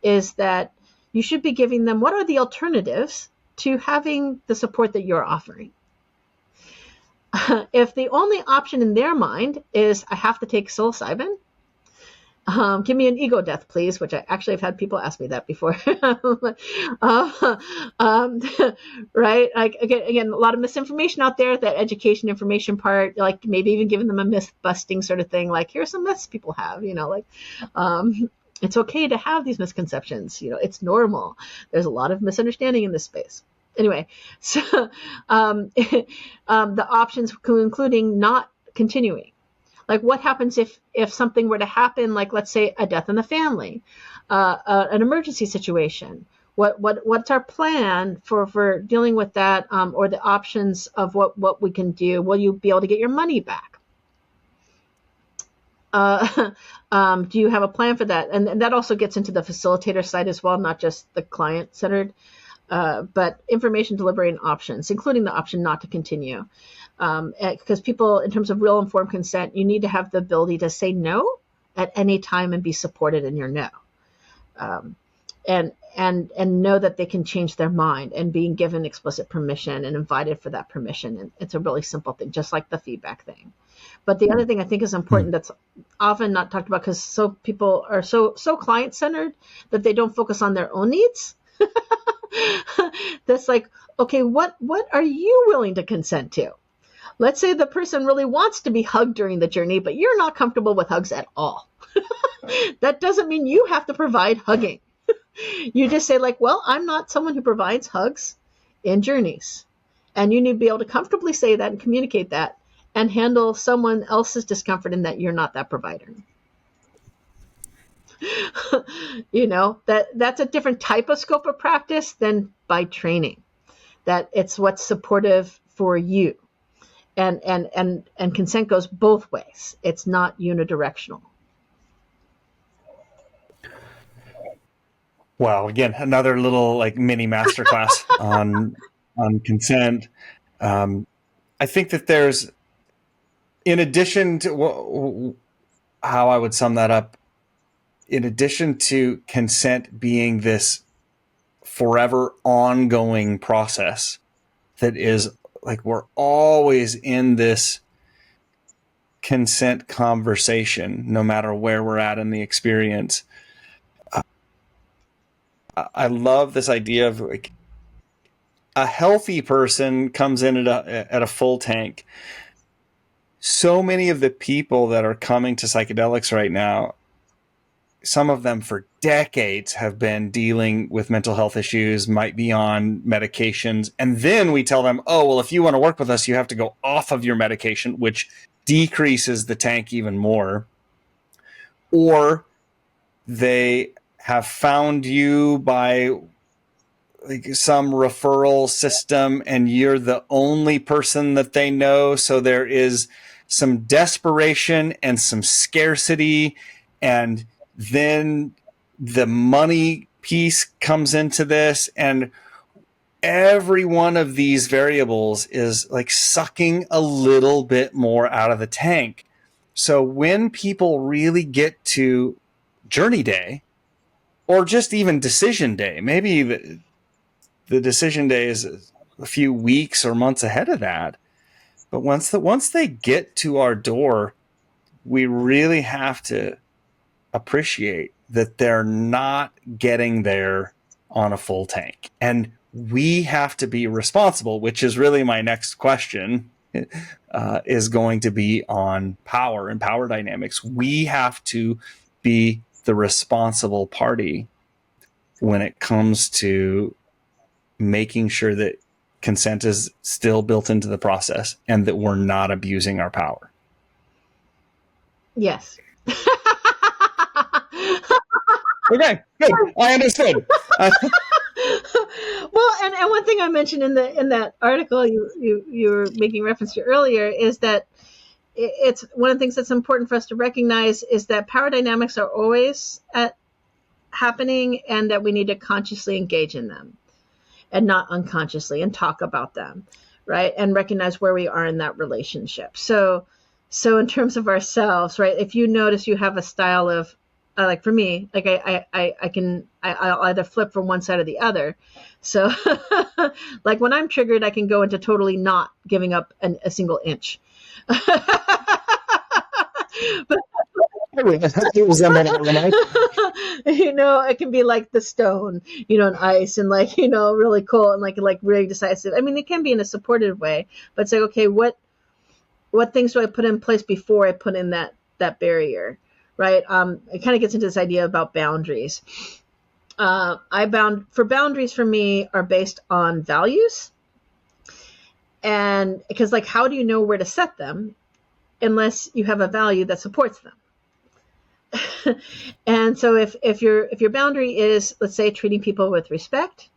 Speaker 2: is that you should be giving them what are the alternatives to having the support that you're offering. If the only option in their mind is I have to take psilocybin, give me an ego death, please, which I actually have had people ask me that before. Right? Like again, a lot of misinformation out there, that education information part, like maybe even giving them a myth busting sort of thing. Like, here's some myths people have, it's okay to have these misconceptions. It's normal. There's a lot of misunderstanding in this space. Anyway, so the options including not continuing. Like, what happens if something were to happen, like, let's say, a death in the family, an emergency situation? What's our plan for dealing with that, or the options of what we can do? Will you be able to get your money back? Do you have a plan for that? And that also gets into the facilitator side as well, not just the client-centered, but information, delivery, and options, including the option not to continue. Because people, in terms of real informed consent, you need to have the ability to say no at any time and be supported in your no. And know that they can change their mind, and being given explicit permission and invited for that permission. And it's a really simple thing, just like the feedback thing. But the other thing I think is important that's often not talked about, because so people are so client centered that they don't focus on their own needs. That's like, okay, what are you willing to consent to? Let's say the person really wants to be hugged during the journey, but you're not comfortable with hugs at all. That doesn't mean you have to provide hugging. You just say like, well, I'm not someone who provides hugs in journeys. And you need to be able to comfortably say that and communicate that and handle someone else's discomfort in that you're not that provider. That's a different type of scope of practice than by training. That it's what's supportive for you. And consent goes both ways. It's not unidirectional.
Speaker 1: Well, again, another little like mini masterclass on consent. I think that there's, in addition to how I would sum that up, in addition to consent being this forever ongoing process that is like, we're always in this consent conversation, no matter where we're at in the experience. I love this idea of like a healthy person comes in at a full tank. So many of the people that are coming to psychedelics right now, some of them for decades have been dealing with mental health issues, might be on medications. And then we tell them, oh, well, if you want to work with us, you have to go off of your medication, which decreases the tank even more. Or they have found you by like some referral system and you're the only person that they know. So there is some desperation and some scarcity. And then the money piece comes into this, and every one of these variables is like sucking a little bit more out of the tank. So when people really get to journey day, or just even decision day, maybe the decision day is a few weeks or months ahead of that. But once they get to our door, we really have to appreciate that they're not getting there on a full tank. And we have to be responsible, which is really my next question, is going to be on power and power dynamics. We have to be the responsible party when it comes to making sure that consent is still built into the process and that we're not abusing our power.
Speaker 2: Yes.
Speaker 1: Okay, good. I understood.
Speaker 2: Well, and one thing I mentioned in that article you were making reference to earlier is that it's one of the things that's important for us to recognize is that power dynamics are always happening, and that we need to consciously engage in them and not unconsciously, and talk about them, right? And recognize where we are in that relationship. So in terms of ourselves, right? If you notice you have a style of, like for me, like I'll either flip from one side or the other. So like when I'm triggered, I can go into totally not giving up a single inch. But it can be like the stone, and ice, and like, really cool, and like really decisive. I mean, it can be in a supportive way, but it's like, okay, what things do I put in place before I put in that barrier, right? It kind of gets into this idea about boundaries. Boundaries for me are based on values, and because like, how do you know where to set them unless you have a value that supports them? And so if your boundary is, let's say, treating people with respect,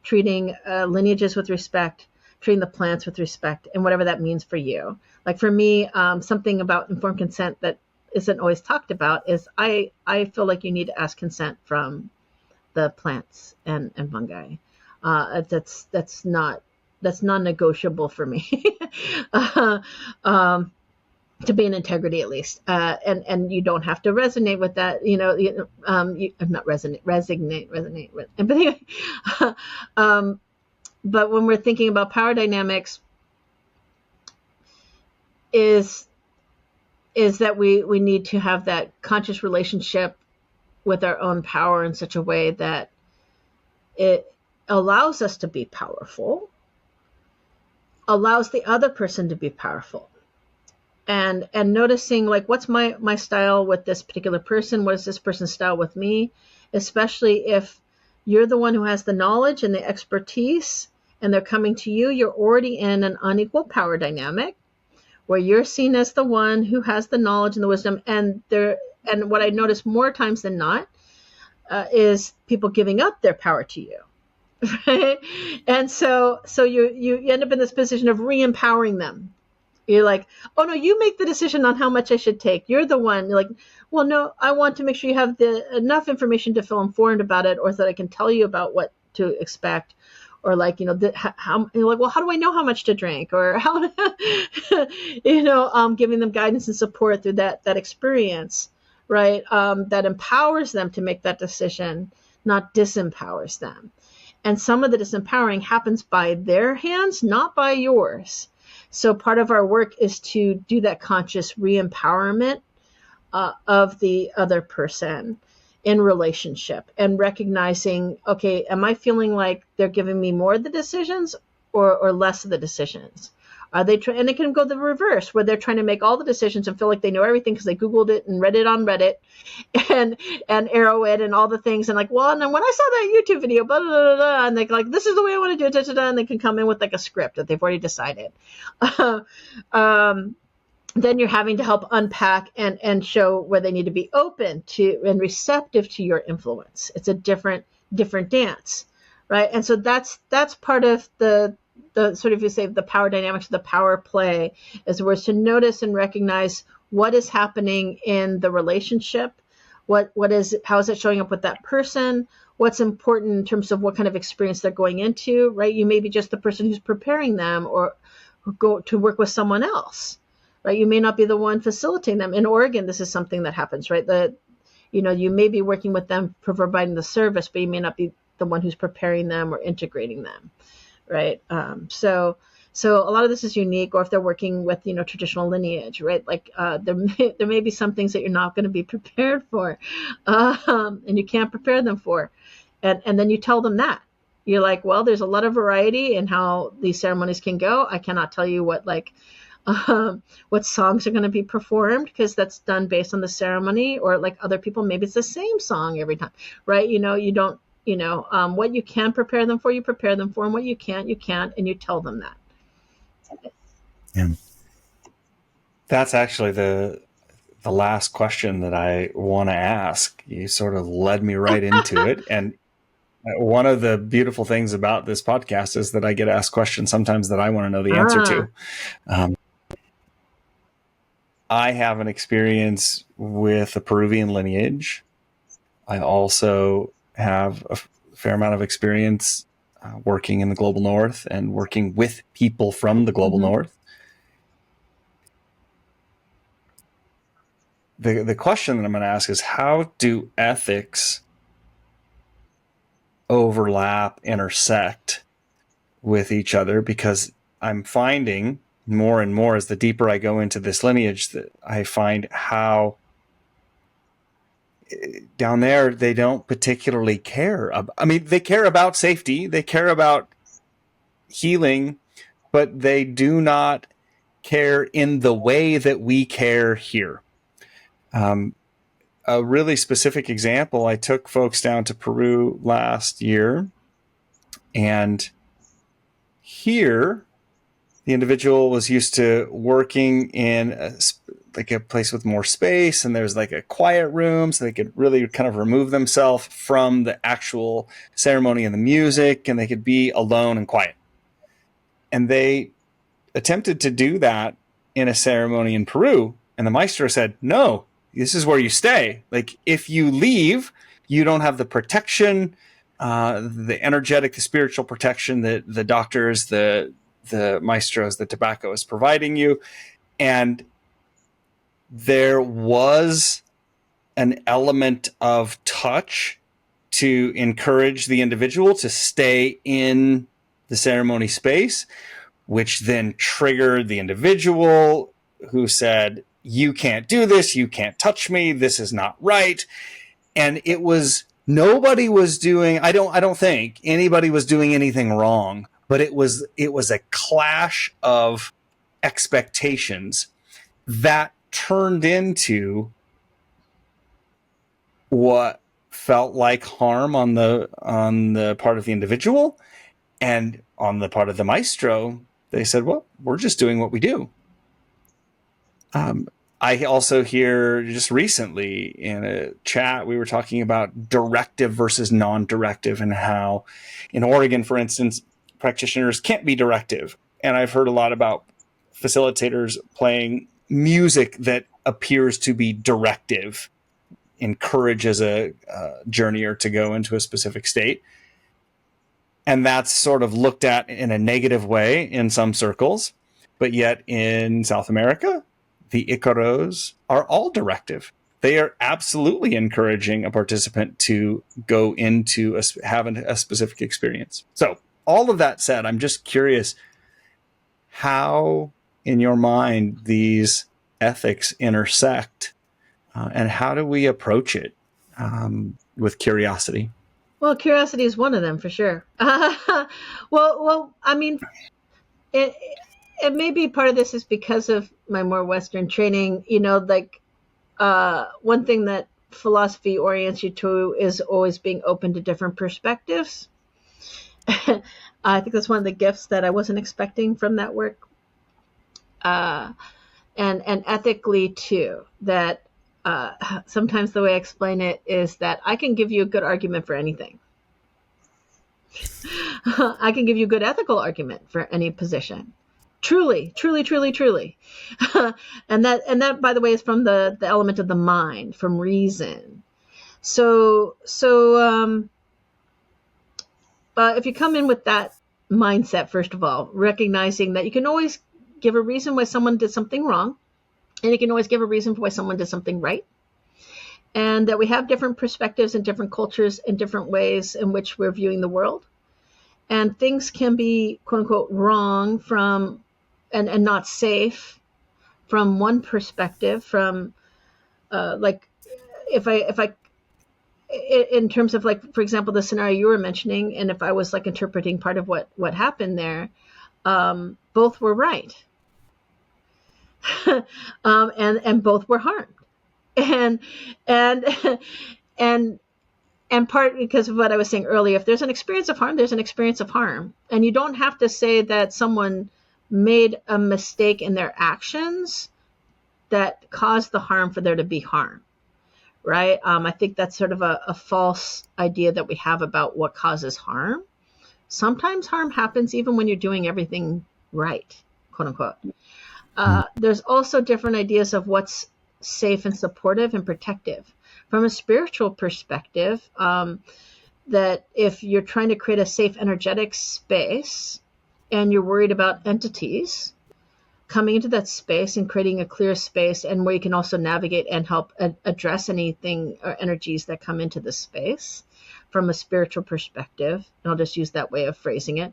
Speaker 2: treating lineages with respect, treating the plants with respect, and whatever that means for you. Like for me, something about informed consent that isn't always talked about is I feel like you need to ask consent from the plants and fungi. That's non-negotiable for me. to be in integrity at least, and you don't have to resonate with that, not resonate, but anyway, but when we're thinking about power dynamics, is that we need to have that conscious relationship with our own power in such a way that it allows us to be powerful, allows the other person to be powerful. And noticing, like, what's my style with this particular person? What is this person's style with me? Especially if you're the one who has the knowledge and the expertise and they're coming to you, you're already in an unequal power dynamic where you're seen as the one who has the knowledge and the wisdom. And what I notice more times than not is people giving up their power to you. Right? And so you end up in this position of re-empowering them. You're like, oh no, you make the decision on how much I should take. You're the one. You're like, well, no, I want to make sure you have enough information to feel informed about it, or so that I can tell you about what to expect, or like, you're like, well, how do I know how much to drink, or how, giving them guidance and support through that experience, right? That empowers them to make that decision, not disempowers them. And some of the disempowering happens by their hands, not by yours. So part of our work is to do that conscious re-empowerment of the other person in relationship, and recognizing, okay, am I feeling like they're giving me more of the decisions or less of the decisions? Are they and it can go the reverse, where they're trying to make all the decisions and feel like they know everything because they Googled it and read it on Reddit and arrow it and all the things. And like, well, and then when I saw that YouTube video, blah, blah, blah, blah, and they're like, this is the way I want to do it, da, da, da, and they can come in with like a script that they've already decided. Then you're having to help unpack and show where they need to be open to and receptive to your influence. It's a different dance, right? And so that's part of the sort of, you say, the power dynamics, the power play, is where it's to notice and recognize what is happening in the relationship, how is it showing up with that person, what's important in terms of what kind of experience they're going into, right? You may be just the person who's preparing them, or go to work with someone else, right? You may not be the one facilitating them. In Oregon, this is something that happens, right? You may be working with them for providing the service, but you may not be the one who's preparing them or integrating them. Right. So a lot of this is unique, or if they're working with, traditional lineage, right? Like there may be some things that you're not going to be prepared for, and you can't prepare them for. And then you tell them that. You're like, well, there's a lot of variety in how these ceremonies can go. I cannot tell you what songs are going to be performed, because that's done based on the ceremony, or like other people, maybe it's the same song every time, right? You don't. What you can prepare them for, you prepare them for, and what you can't, and you tell them that.
Speaker 1: Yeah. That's actually the last question that I want to ask. You sort of led me right into it. And one of the beautiful things about this podcast is that I get asked questions sometimes that I want to know the answer to. I have an experience with a Peruvian lineage. I also have a fair amount of experience working in the global north and working with people from the global north. The question that I'm going to ask is, how do ethics overlap, intersect with each other? Because I'm finding more and more, as the deeper I go into this lineage, that I find how down there, they don't particularly care. They care about safety, they care about healing, but they do not care in the way that we care here. A really specific example, I took folks down to Peru last year, and here the individual was used to working in a place with more space, and there's like a quiet room, so they could really kind of remove themselves from the actual ceremony and the music, and they could be alone and quiet. And they attempted to do that in a ceremony in Peru, and the maestro said, no, this is where you stay. Like, if you leave, you don't have the protection, the energetic, the spiritual protection that the doctors, the maestros, the tobacco is providing you. And there was an element of touch to encourage the individual to stay in the ceremony space, which then triggered the individual who said, you can't do this, you can't touch me, this is not right. And it was, nobody was doing, I don't think anybody was doing anything wrong, but it was a clash of expectations that turned into what felt like harm on the part of the individual, and on the part of the maestro, they said, well, we're just doing what we do. I also hear just recently in a chat, we were talking about directive versus non-directive, and how in Oregon, for instance, practitioners can't be directive. And I've heard a lot about facilitators playing music that appears to be directive, encourages a journeyer to go into a specific state. And that's sort of looked at in a negative way in some circles. But yet in South America, the Icaros are all directive. They are absolutely encouraging a participant to go into having a specific experience. So all of that said, I'm just curious how, in your mind, these ethics intersect, and how do we approach it with curiosity?
Speaker 2: Well, curiosity is one of them for sure. Well, I mean, it may be part of this is because of my more Western training. Like one thing that philosophy orients you to is always being open to different perspectives. I think that's one of the gifts that I wasn't expecting from that work. And ethically too, that sometimes the way I explain it is that I can give you a good argument for anything. I can give you a good ethical argument for any position. Truly. And that, by the way, is from the element of the mind, from reason. So if you come in with that mindset, first of all, recognizing that you can always give a reason why someone did something wrong, and you can always give a reason for why someone did something right. And that we have different perspectives and different cultures and different ways in which we're viewing the world. And things can be, quote unquote, wrong from and not safe from one perspective, from like if I in terms of, like, for example, the scenario you were mentioning, and if I was like interpreting part of what happened there, both were right. And both were harmed, and part because of what I was saying earlier. If there's an experience of harm, there's an experience of harm, and you don't have to say that someone made a mistake in their actions that caused the harm for there to be harm, right? I think that's sort of a false idea that we have about what causes harm. Sometimes harm happens even when you're doing everything right, quote unquote. There's also different ideas of what's safe and supportive and protective. From a spiritual perspective, that if you're trying to create a safe energetic space and you're worried about entities coming into that space and creating a clear space, and where you can also navigate and help address anything or energies that come into the space from a spiritual perspective, and I'll just use that way of phrasing it,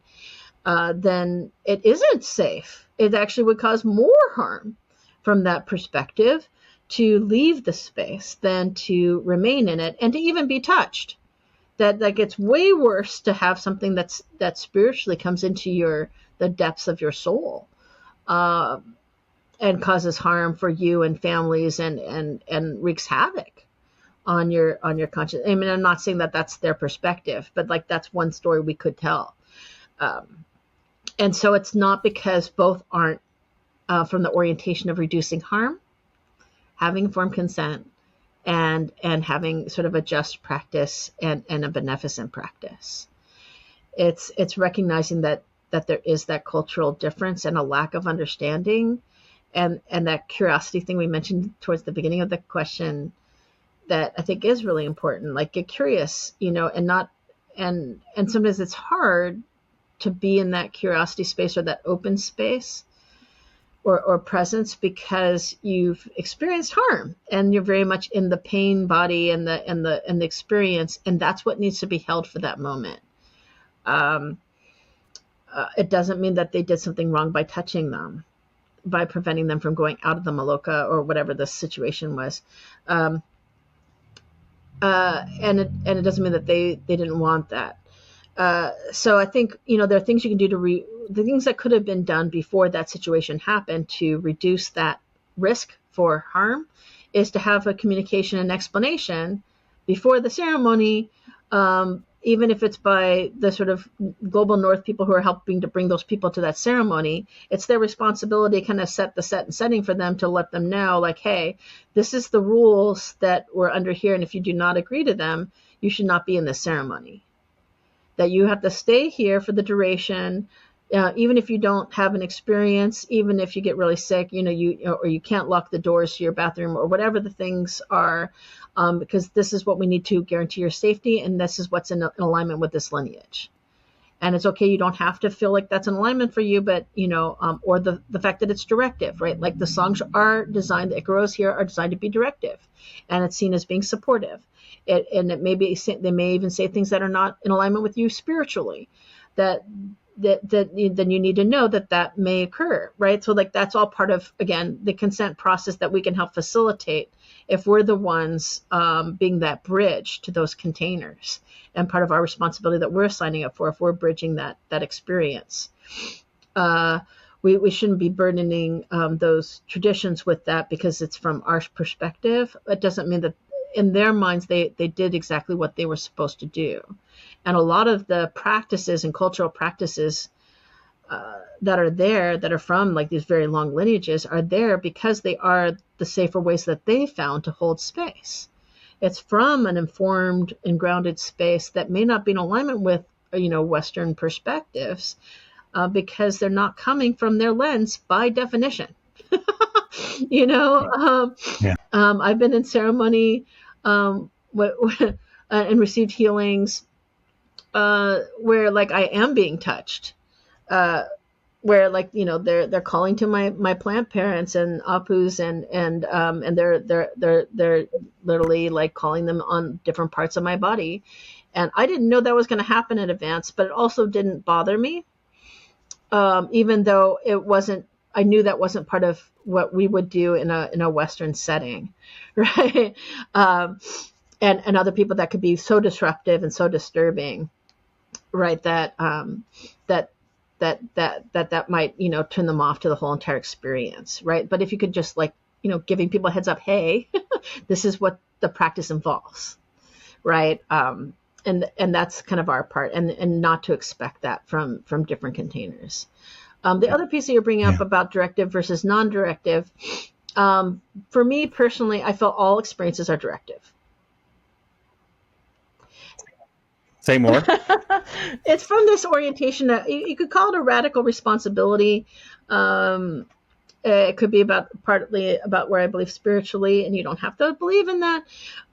Speaker 2: then it isn't safe. It actually would cause more harm from that perspective to leave the space than to remain in it and to even be touched. That gets way worse to have something that spiritually comes into the depths of your soul, and causes harm for you and families and wreaks havoc on your conscience. I mean, I'm not saying that that's their perspective, but like that's one story we could tell. And so it's not because both aren't from the orientation of reducing harm, having informed consent, and having sort of a just practice and a beneficent practice. It's recognizing that there is that cultural difference and a lack of understanding, and that curiosity thing we mentioned towards the beginning of the question that I think is really important. Like, get curious, and not and sometimes it's hard to be in that curiosity space or that open space or presence because you've experienced harm and you're very much in the pain body and the experience, and that's what needs to be held for that moment. It doesn't mean that they did something wrong by touching them, by preventing them from going out of the maloka or whatever the situation was. And it doesn't mean that they didn't want that. So I think, there are things you can do the things that could have been done before that situation happened to reduce that risk for harm is to have a communication and explanation before the ceremony, even if it's by the sort of global north people who are helping to bring those people to that ceremony. It's their responsibility to kind of set the setting for them, to let them know, like, hey, this is the rules that we're under here, and if you do not agree to them, you should not be in this ceremony. That you have to stay here for the duration, even if you don't have an experience, even if you get really sick, or you can't lock the doors to your bathroom or whatever the things are, because this is what we need to guarantee your safety, and this is what's in alignment with this lineage. And it's okay, you don't have to feel like that's an alignment for you, but, or the fact that it's directive, right? Like the songs are designed, the Ikaros here are designed to be directive, and it's seen as being supportive. It may be, they may even say things that are not in alignment with you spiritually, that then you need to know that may occur, right? So like that's all part of, again, the consent process that we can help facilitate if we're the ones being that bridge to those containers, and part of our responsibility that we're signing up for if we're bridging that experience. We shouldn't be burdening those traditions with that because it's from our perspective. It doesn't mean that in their minds they did exactly what they were supposed to do. And a lot of the practices and cultural practices that are there, that are from like these very long lineages, are there because they are the safer ways that they found to hold space. It's from an informed and grounded space that may not be in alignment with, Western perspectives, because they're not coming from their lens by definition. I've been in ceremony and received healings where like I am being touched, where like they're calling to my plant parents and apus and they're literally like calling them on different parts of my body, and I didn't know that was going to happen in advance, but it also didn't bother me, even though I knew that wasn't part of what we would do in a Western setting, right? And other people that could be so disruptive and so disturbing, right? That might, turn them off to the whole entire experience, right? But if you could just like, giving people a heads up, hey, this is what the practice involves, right? And that's kind of our part, and not to expect that from different containers. The other piece that you're bringing up about directive versus non-directive, for me personally, I feel all experiences are directive.
Speaker 1: Say more.
Speaker 2: It's from this orientation that you could call it a radical responsibility. It could be partly about where I believe spiritually, and you don't have to believe in that.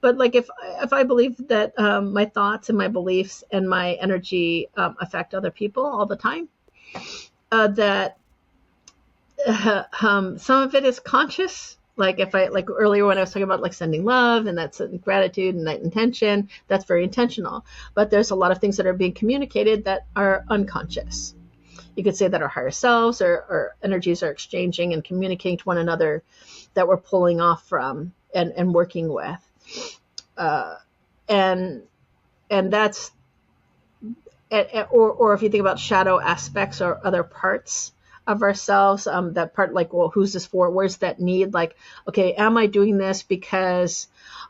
Speaker 2: But like if I believe that my thoughts and my beliefs and my energy affect other people all the time, that some of it is conscious. Like if like earlier when I was talking about like sending love and that's gratitude and that intention, that's very intentional. But there's a lot of things that are being communicated that are unconscious. You could say that our higher selves or energies are exchanging and communicating to one another, that we're pulling off from and working with. And that's, or if you think about shadow aspects or other parts of ourselves, that part, like, well, who's this for? Where's that need? Like, okay, am I doing this because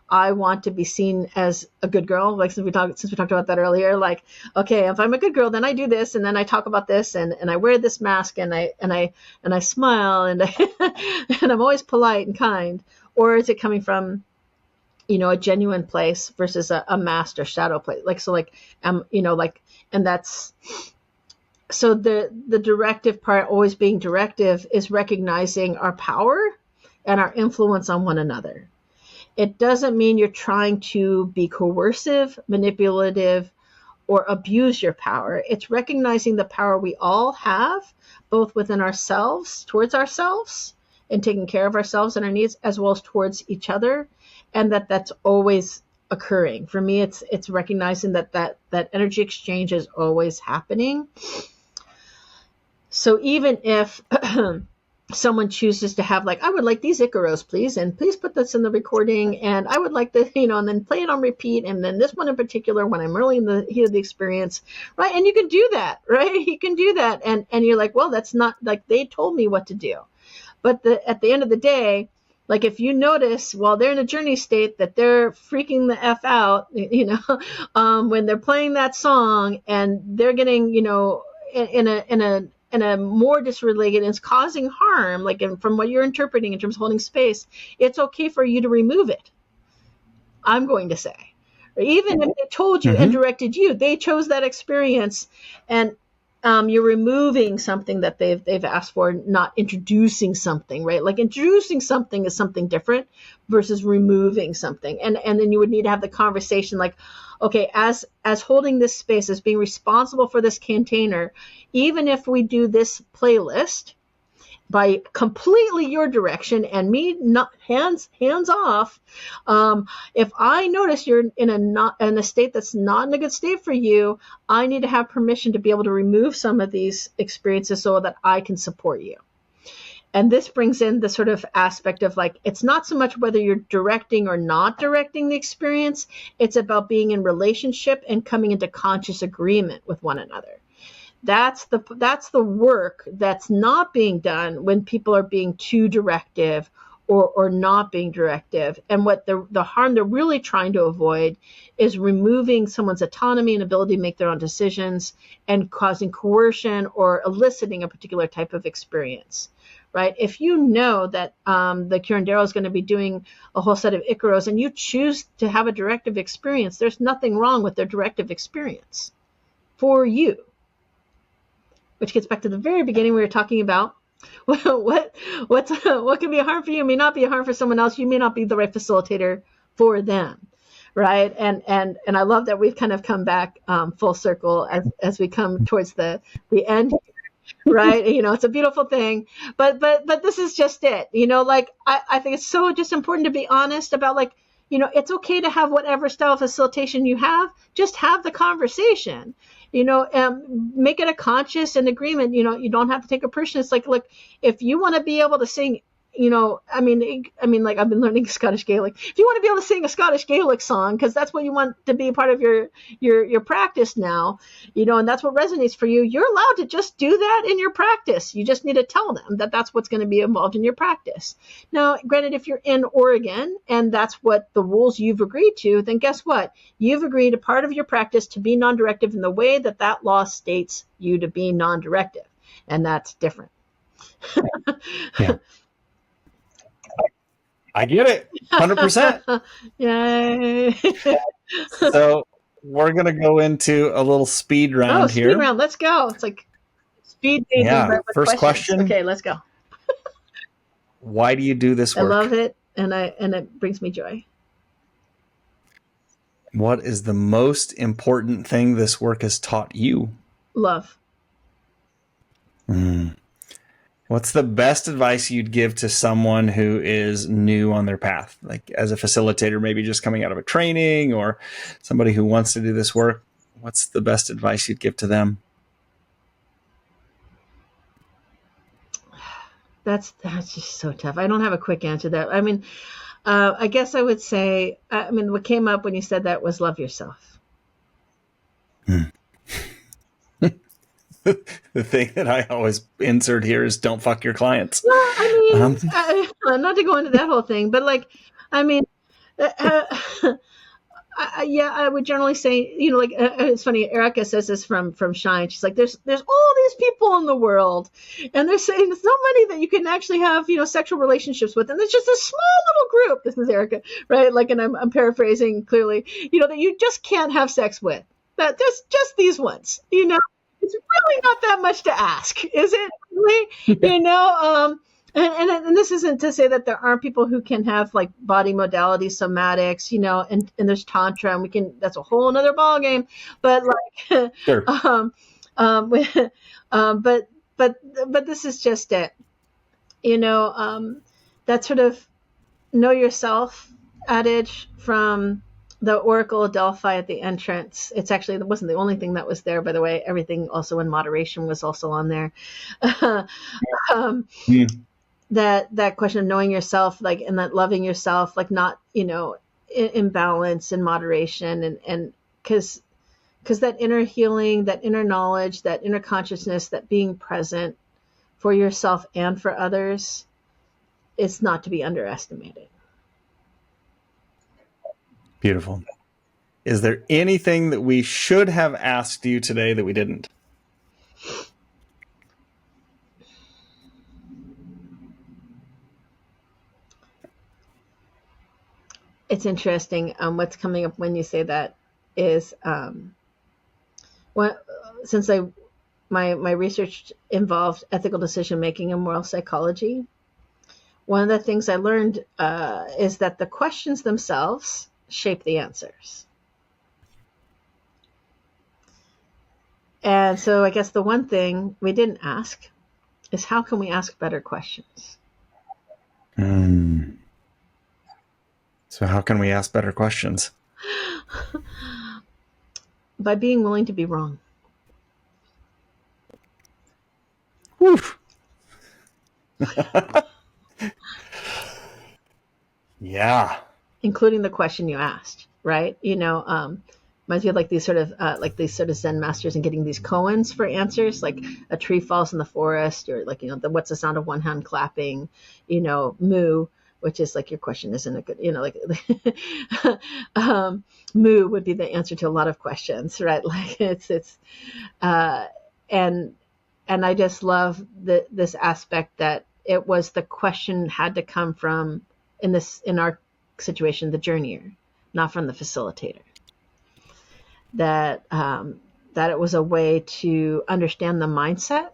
Speaker 2: I want to be seen as a good girl? Like since we talked about that earlier, like, okay, if I'm a good girl, then I do this, and then I talk about this, and I wear this mask, and I smile, and and I'm always polite and kind. Or is it coming from, a genuine place versus a masked or shadow place? Like, so like, and that's. So the directive part, always being directive, is recognizing our power and our influence on one another. It doesn't mean you're trying to be coercive, manipulative, or abuse your power. It's recognizing the power we all have, both within ourselves, towards ourselves, and taking care of ourselves and our needs, as well as towards each other, and that's always occurring. For me, it's recognizing that energy exchange is always happening. So even if someone chooses to have, like, I would like these Icaros, please, and please put this in the recording, and I would like to, and then play it on repeat, and then this one in particular when I'm really in the heat of the experience, right? And you can do that, right? You can do that, and you're like, well, that's not, like, they told me what to do. But at the end of the day, like, if you notice while they're in a journey state that they're freaking the F out, when they're playing that song and they're getting, in a more dysregulated, and it's causing harm, like from what you're interpreting in terms of holding space, it's okay for you to remove it. I'm going to say, even if they told you and directed you, they chose that experience, and you're removing something that they've asked for, not introducing something, right? Like, introducing something is something different versus removing something. And then you would need to have the conversation, like, okay, as holding this space, as being responsible for this container, even if we do this playlist by completely your direction and me not hands off, if I notice you're in a state that's not in a good state for you, I need to have permission to be able to remove some of these experiences so that I can support you. And this brings in the sort of aspect of, like, it's not so much whether you're directing or not directing the experience, it's about being in relationship and coming into conscious agreement with one another. That's the work that's not being done when people are being too directive or not being directive. And what the harm they're really trying to avoid is removing someone's autonomy and ability to make their own decisions and causing coercion or eliciting a particular type of experience. Right? If you know that the curandero is going to be doing a whole set of Icaros and you choose to have a directive experience, there's nothing wrong with their directive experience for you. Which gets back to the very beginning we were talking about. What can be a harm for you may not be a harm for someone else. You may not be the right facilitator for them. Right? And I love that we've kind of come back full circle as we come towards the end. Right. It's a beautiful thing, but this is just it, like, I think it's so just important to be honest about, like, it's okay to have whatever style of facilitation you have, just have the conversation, make it a conscious and agreement, you don't have to take a person. It's like, look, if you want to be able to sing, I mean, like, I've been learning Scottish Gaelic. If you want to be able to sing a Scottish Gaelic song, because that's what you want to be part of your practice now, and that's what resonates for you, you're allowed to just do that in your practice. You just need to tell them that that's what's going to be involved in your practice. Now, granted, if you're in Oregon and that's what the rules you've agreed to, then guess what? You've agreed a part of your practice to be non-directive in the way that law states you to be non-directive, and that's different.
Speaker 1: Yeah. I get it, 100%.
Speaker 2: Yay!
Speaker 1: So we're gonna go into a little speed round here.
Speaker 2: Speed round, let's go. It's like speed dating.
Speaker 1: Yeah. First question.
Speaker 2: Okay, let's go.
Speaker 1: Why do you do this work?
Speaker 2: I love it, and it brings me joy.
Speaker 1: What is the most important thing this work has taught you?
Speaker 2: Love.
Speaker 1: What's the best advice you'd give to someone who is new on their path? Like, as a facilitator, maybe just coming out of a training, or somebody who wants to do this work. What's the best advice you'd give to them?
Speaker 2: That's just so tough. I don't have a quick answer to that. I mean, I guess I would say, what came up when you said that was love yourself.
Speaker 1: The thing that I always insert here is don't fuck your clients.
Speaker 2: Well, I mean, not to go into that whole thing, but, like, I mean, I would generally say, it's funny. Erica says this from Shine. She's like, there's all these people in the world, and they're saying there's so many that you can actually have, sexual relationships with, and it's just a small little group. This is Erica, right? Like, and I'm paraphrasing clearly, that you just can't have sex with. That just these ones, It's really not that much to ask, is it? Really? And this isn't to say that there aren't people who can have like body modality somatics, and there's tantra, and that's a whole another ball game. But like,
Speaker 1: Sure.
Speaker 2: but this is just it, that sort of know yourself adage from the Oracle of Delphi at the entrance. It wasn't the only thing that was there, by the way. Everything also in moderation was also on there. That question of knowing yourself, like, and that loving yourself, like, not, in balance and moderation, and because that inner healing, that inner knowledge, that inner consciousness, that being present for yourself and for others, it's not to be underestimated.
Speaker 1: Beautiful. Is there anything that we should have asked you today that we didn't?
Speaker 2: It's interesting. What's coming up when you say that is, since my research involved ethical decision making and moral psychology, one of the things I learned is that the questions themselves shape the answers. And so I guess the one thing we didn't ask is, how can we ask better questions?
Speaker 1: So how can we ask better questions?
Speaker 2: By being willing to be wrong.
Speaker 1: Whew. Yeah.
Speaker 2: Including the question you asked, right? Reminds me of like these sort of Zen masters and getting these koans for answers, like a tree falls in the forest, or like, what's the sound of one hand clapping, moo, which is like, your question isn't a good, like moo would be the answer to a lot of questions, right? Like and I just love this aspect that it was, the question had to come from, in our situation, the journeyer, not from the facilitator. That it was a way to understand the mindset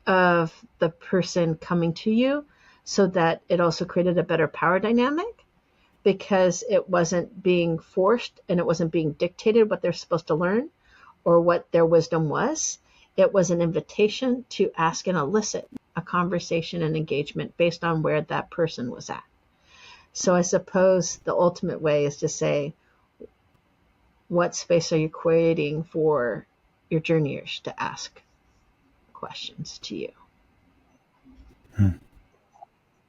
Speaker 2: of the person coming to you, so that it also created a better power dynamic, because it wasn't being forced and it wasn't being dictated what they're supposed to learn or what their wisdom was. It was an invitation to ask and elicit a conversation and engagement based on where that person was at. So I suppose the ultimate way is to say, what space are you creating for your journeyers to ask questions to you?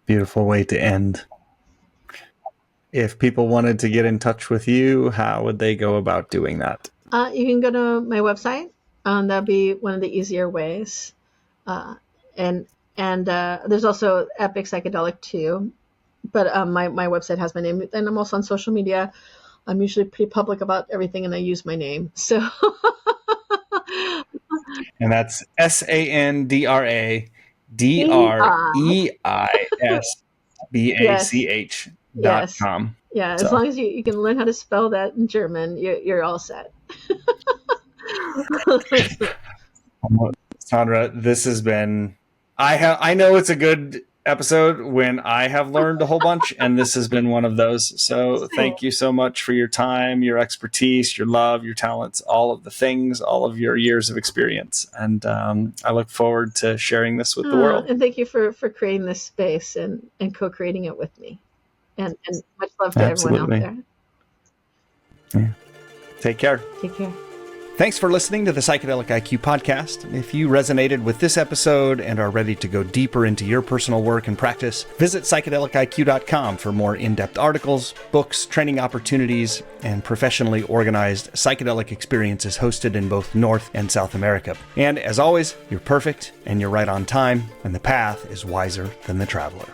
Speaker 1: Beautiful way to end. If people wanted to get in touch with you, how would they go about doing that?
Speaker 2: You can go to my website. That'd be one of the easier ways. And there's also Epic Psychedelic too. But my website has my name, and I'm also on social media. I'm usually pretty public about everything, and I use my name. So,
Speaker 1: and that's Sandradreisbach.com.
Speaker 2: Yeah, as long as you can learn how to spell that in German, you're all set.
Speaker 1: Sandra, this has been, I know it's a good episode when I have learned a whole bunch, and this has been one of those. So thank you so much for your time, your expertise, your love, your talents, all of the things, all of your years of experience. And I look forward to sharing this with the world.
Speaker 2: And thank you for creating this space and co-creating it with me. And much love to everyone out there.
Speaker 1: Yeah. Take care.
Speaker 2: Take care.
Speaker 1: Thanks for listening to the Psychedelic IQ podcast. If you resonated with this episode and are ready to go deeper into your personal work and practice, visit psychedelic.iq.com for more in-depth articles, books, training opportunities, and professionally organized psychedelic experiences hosted in both North and South America. And as always, you're perfect and you're right on time, and the path is wiser than the traveler.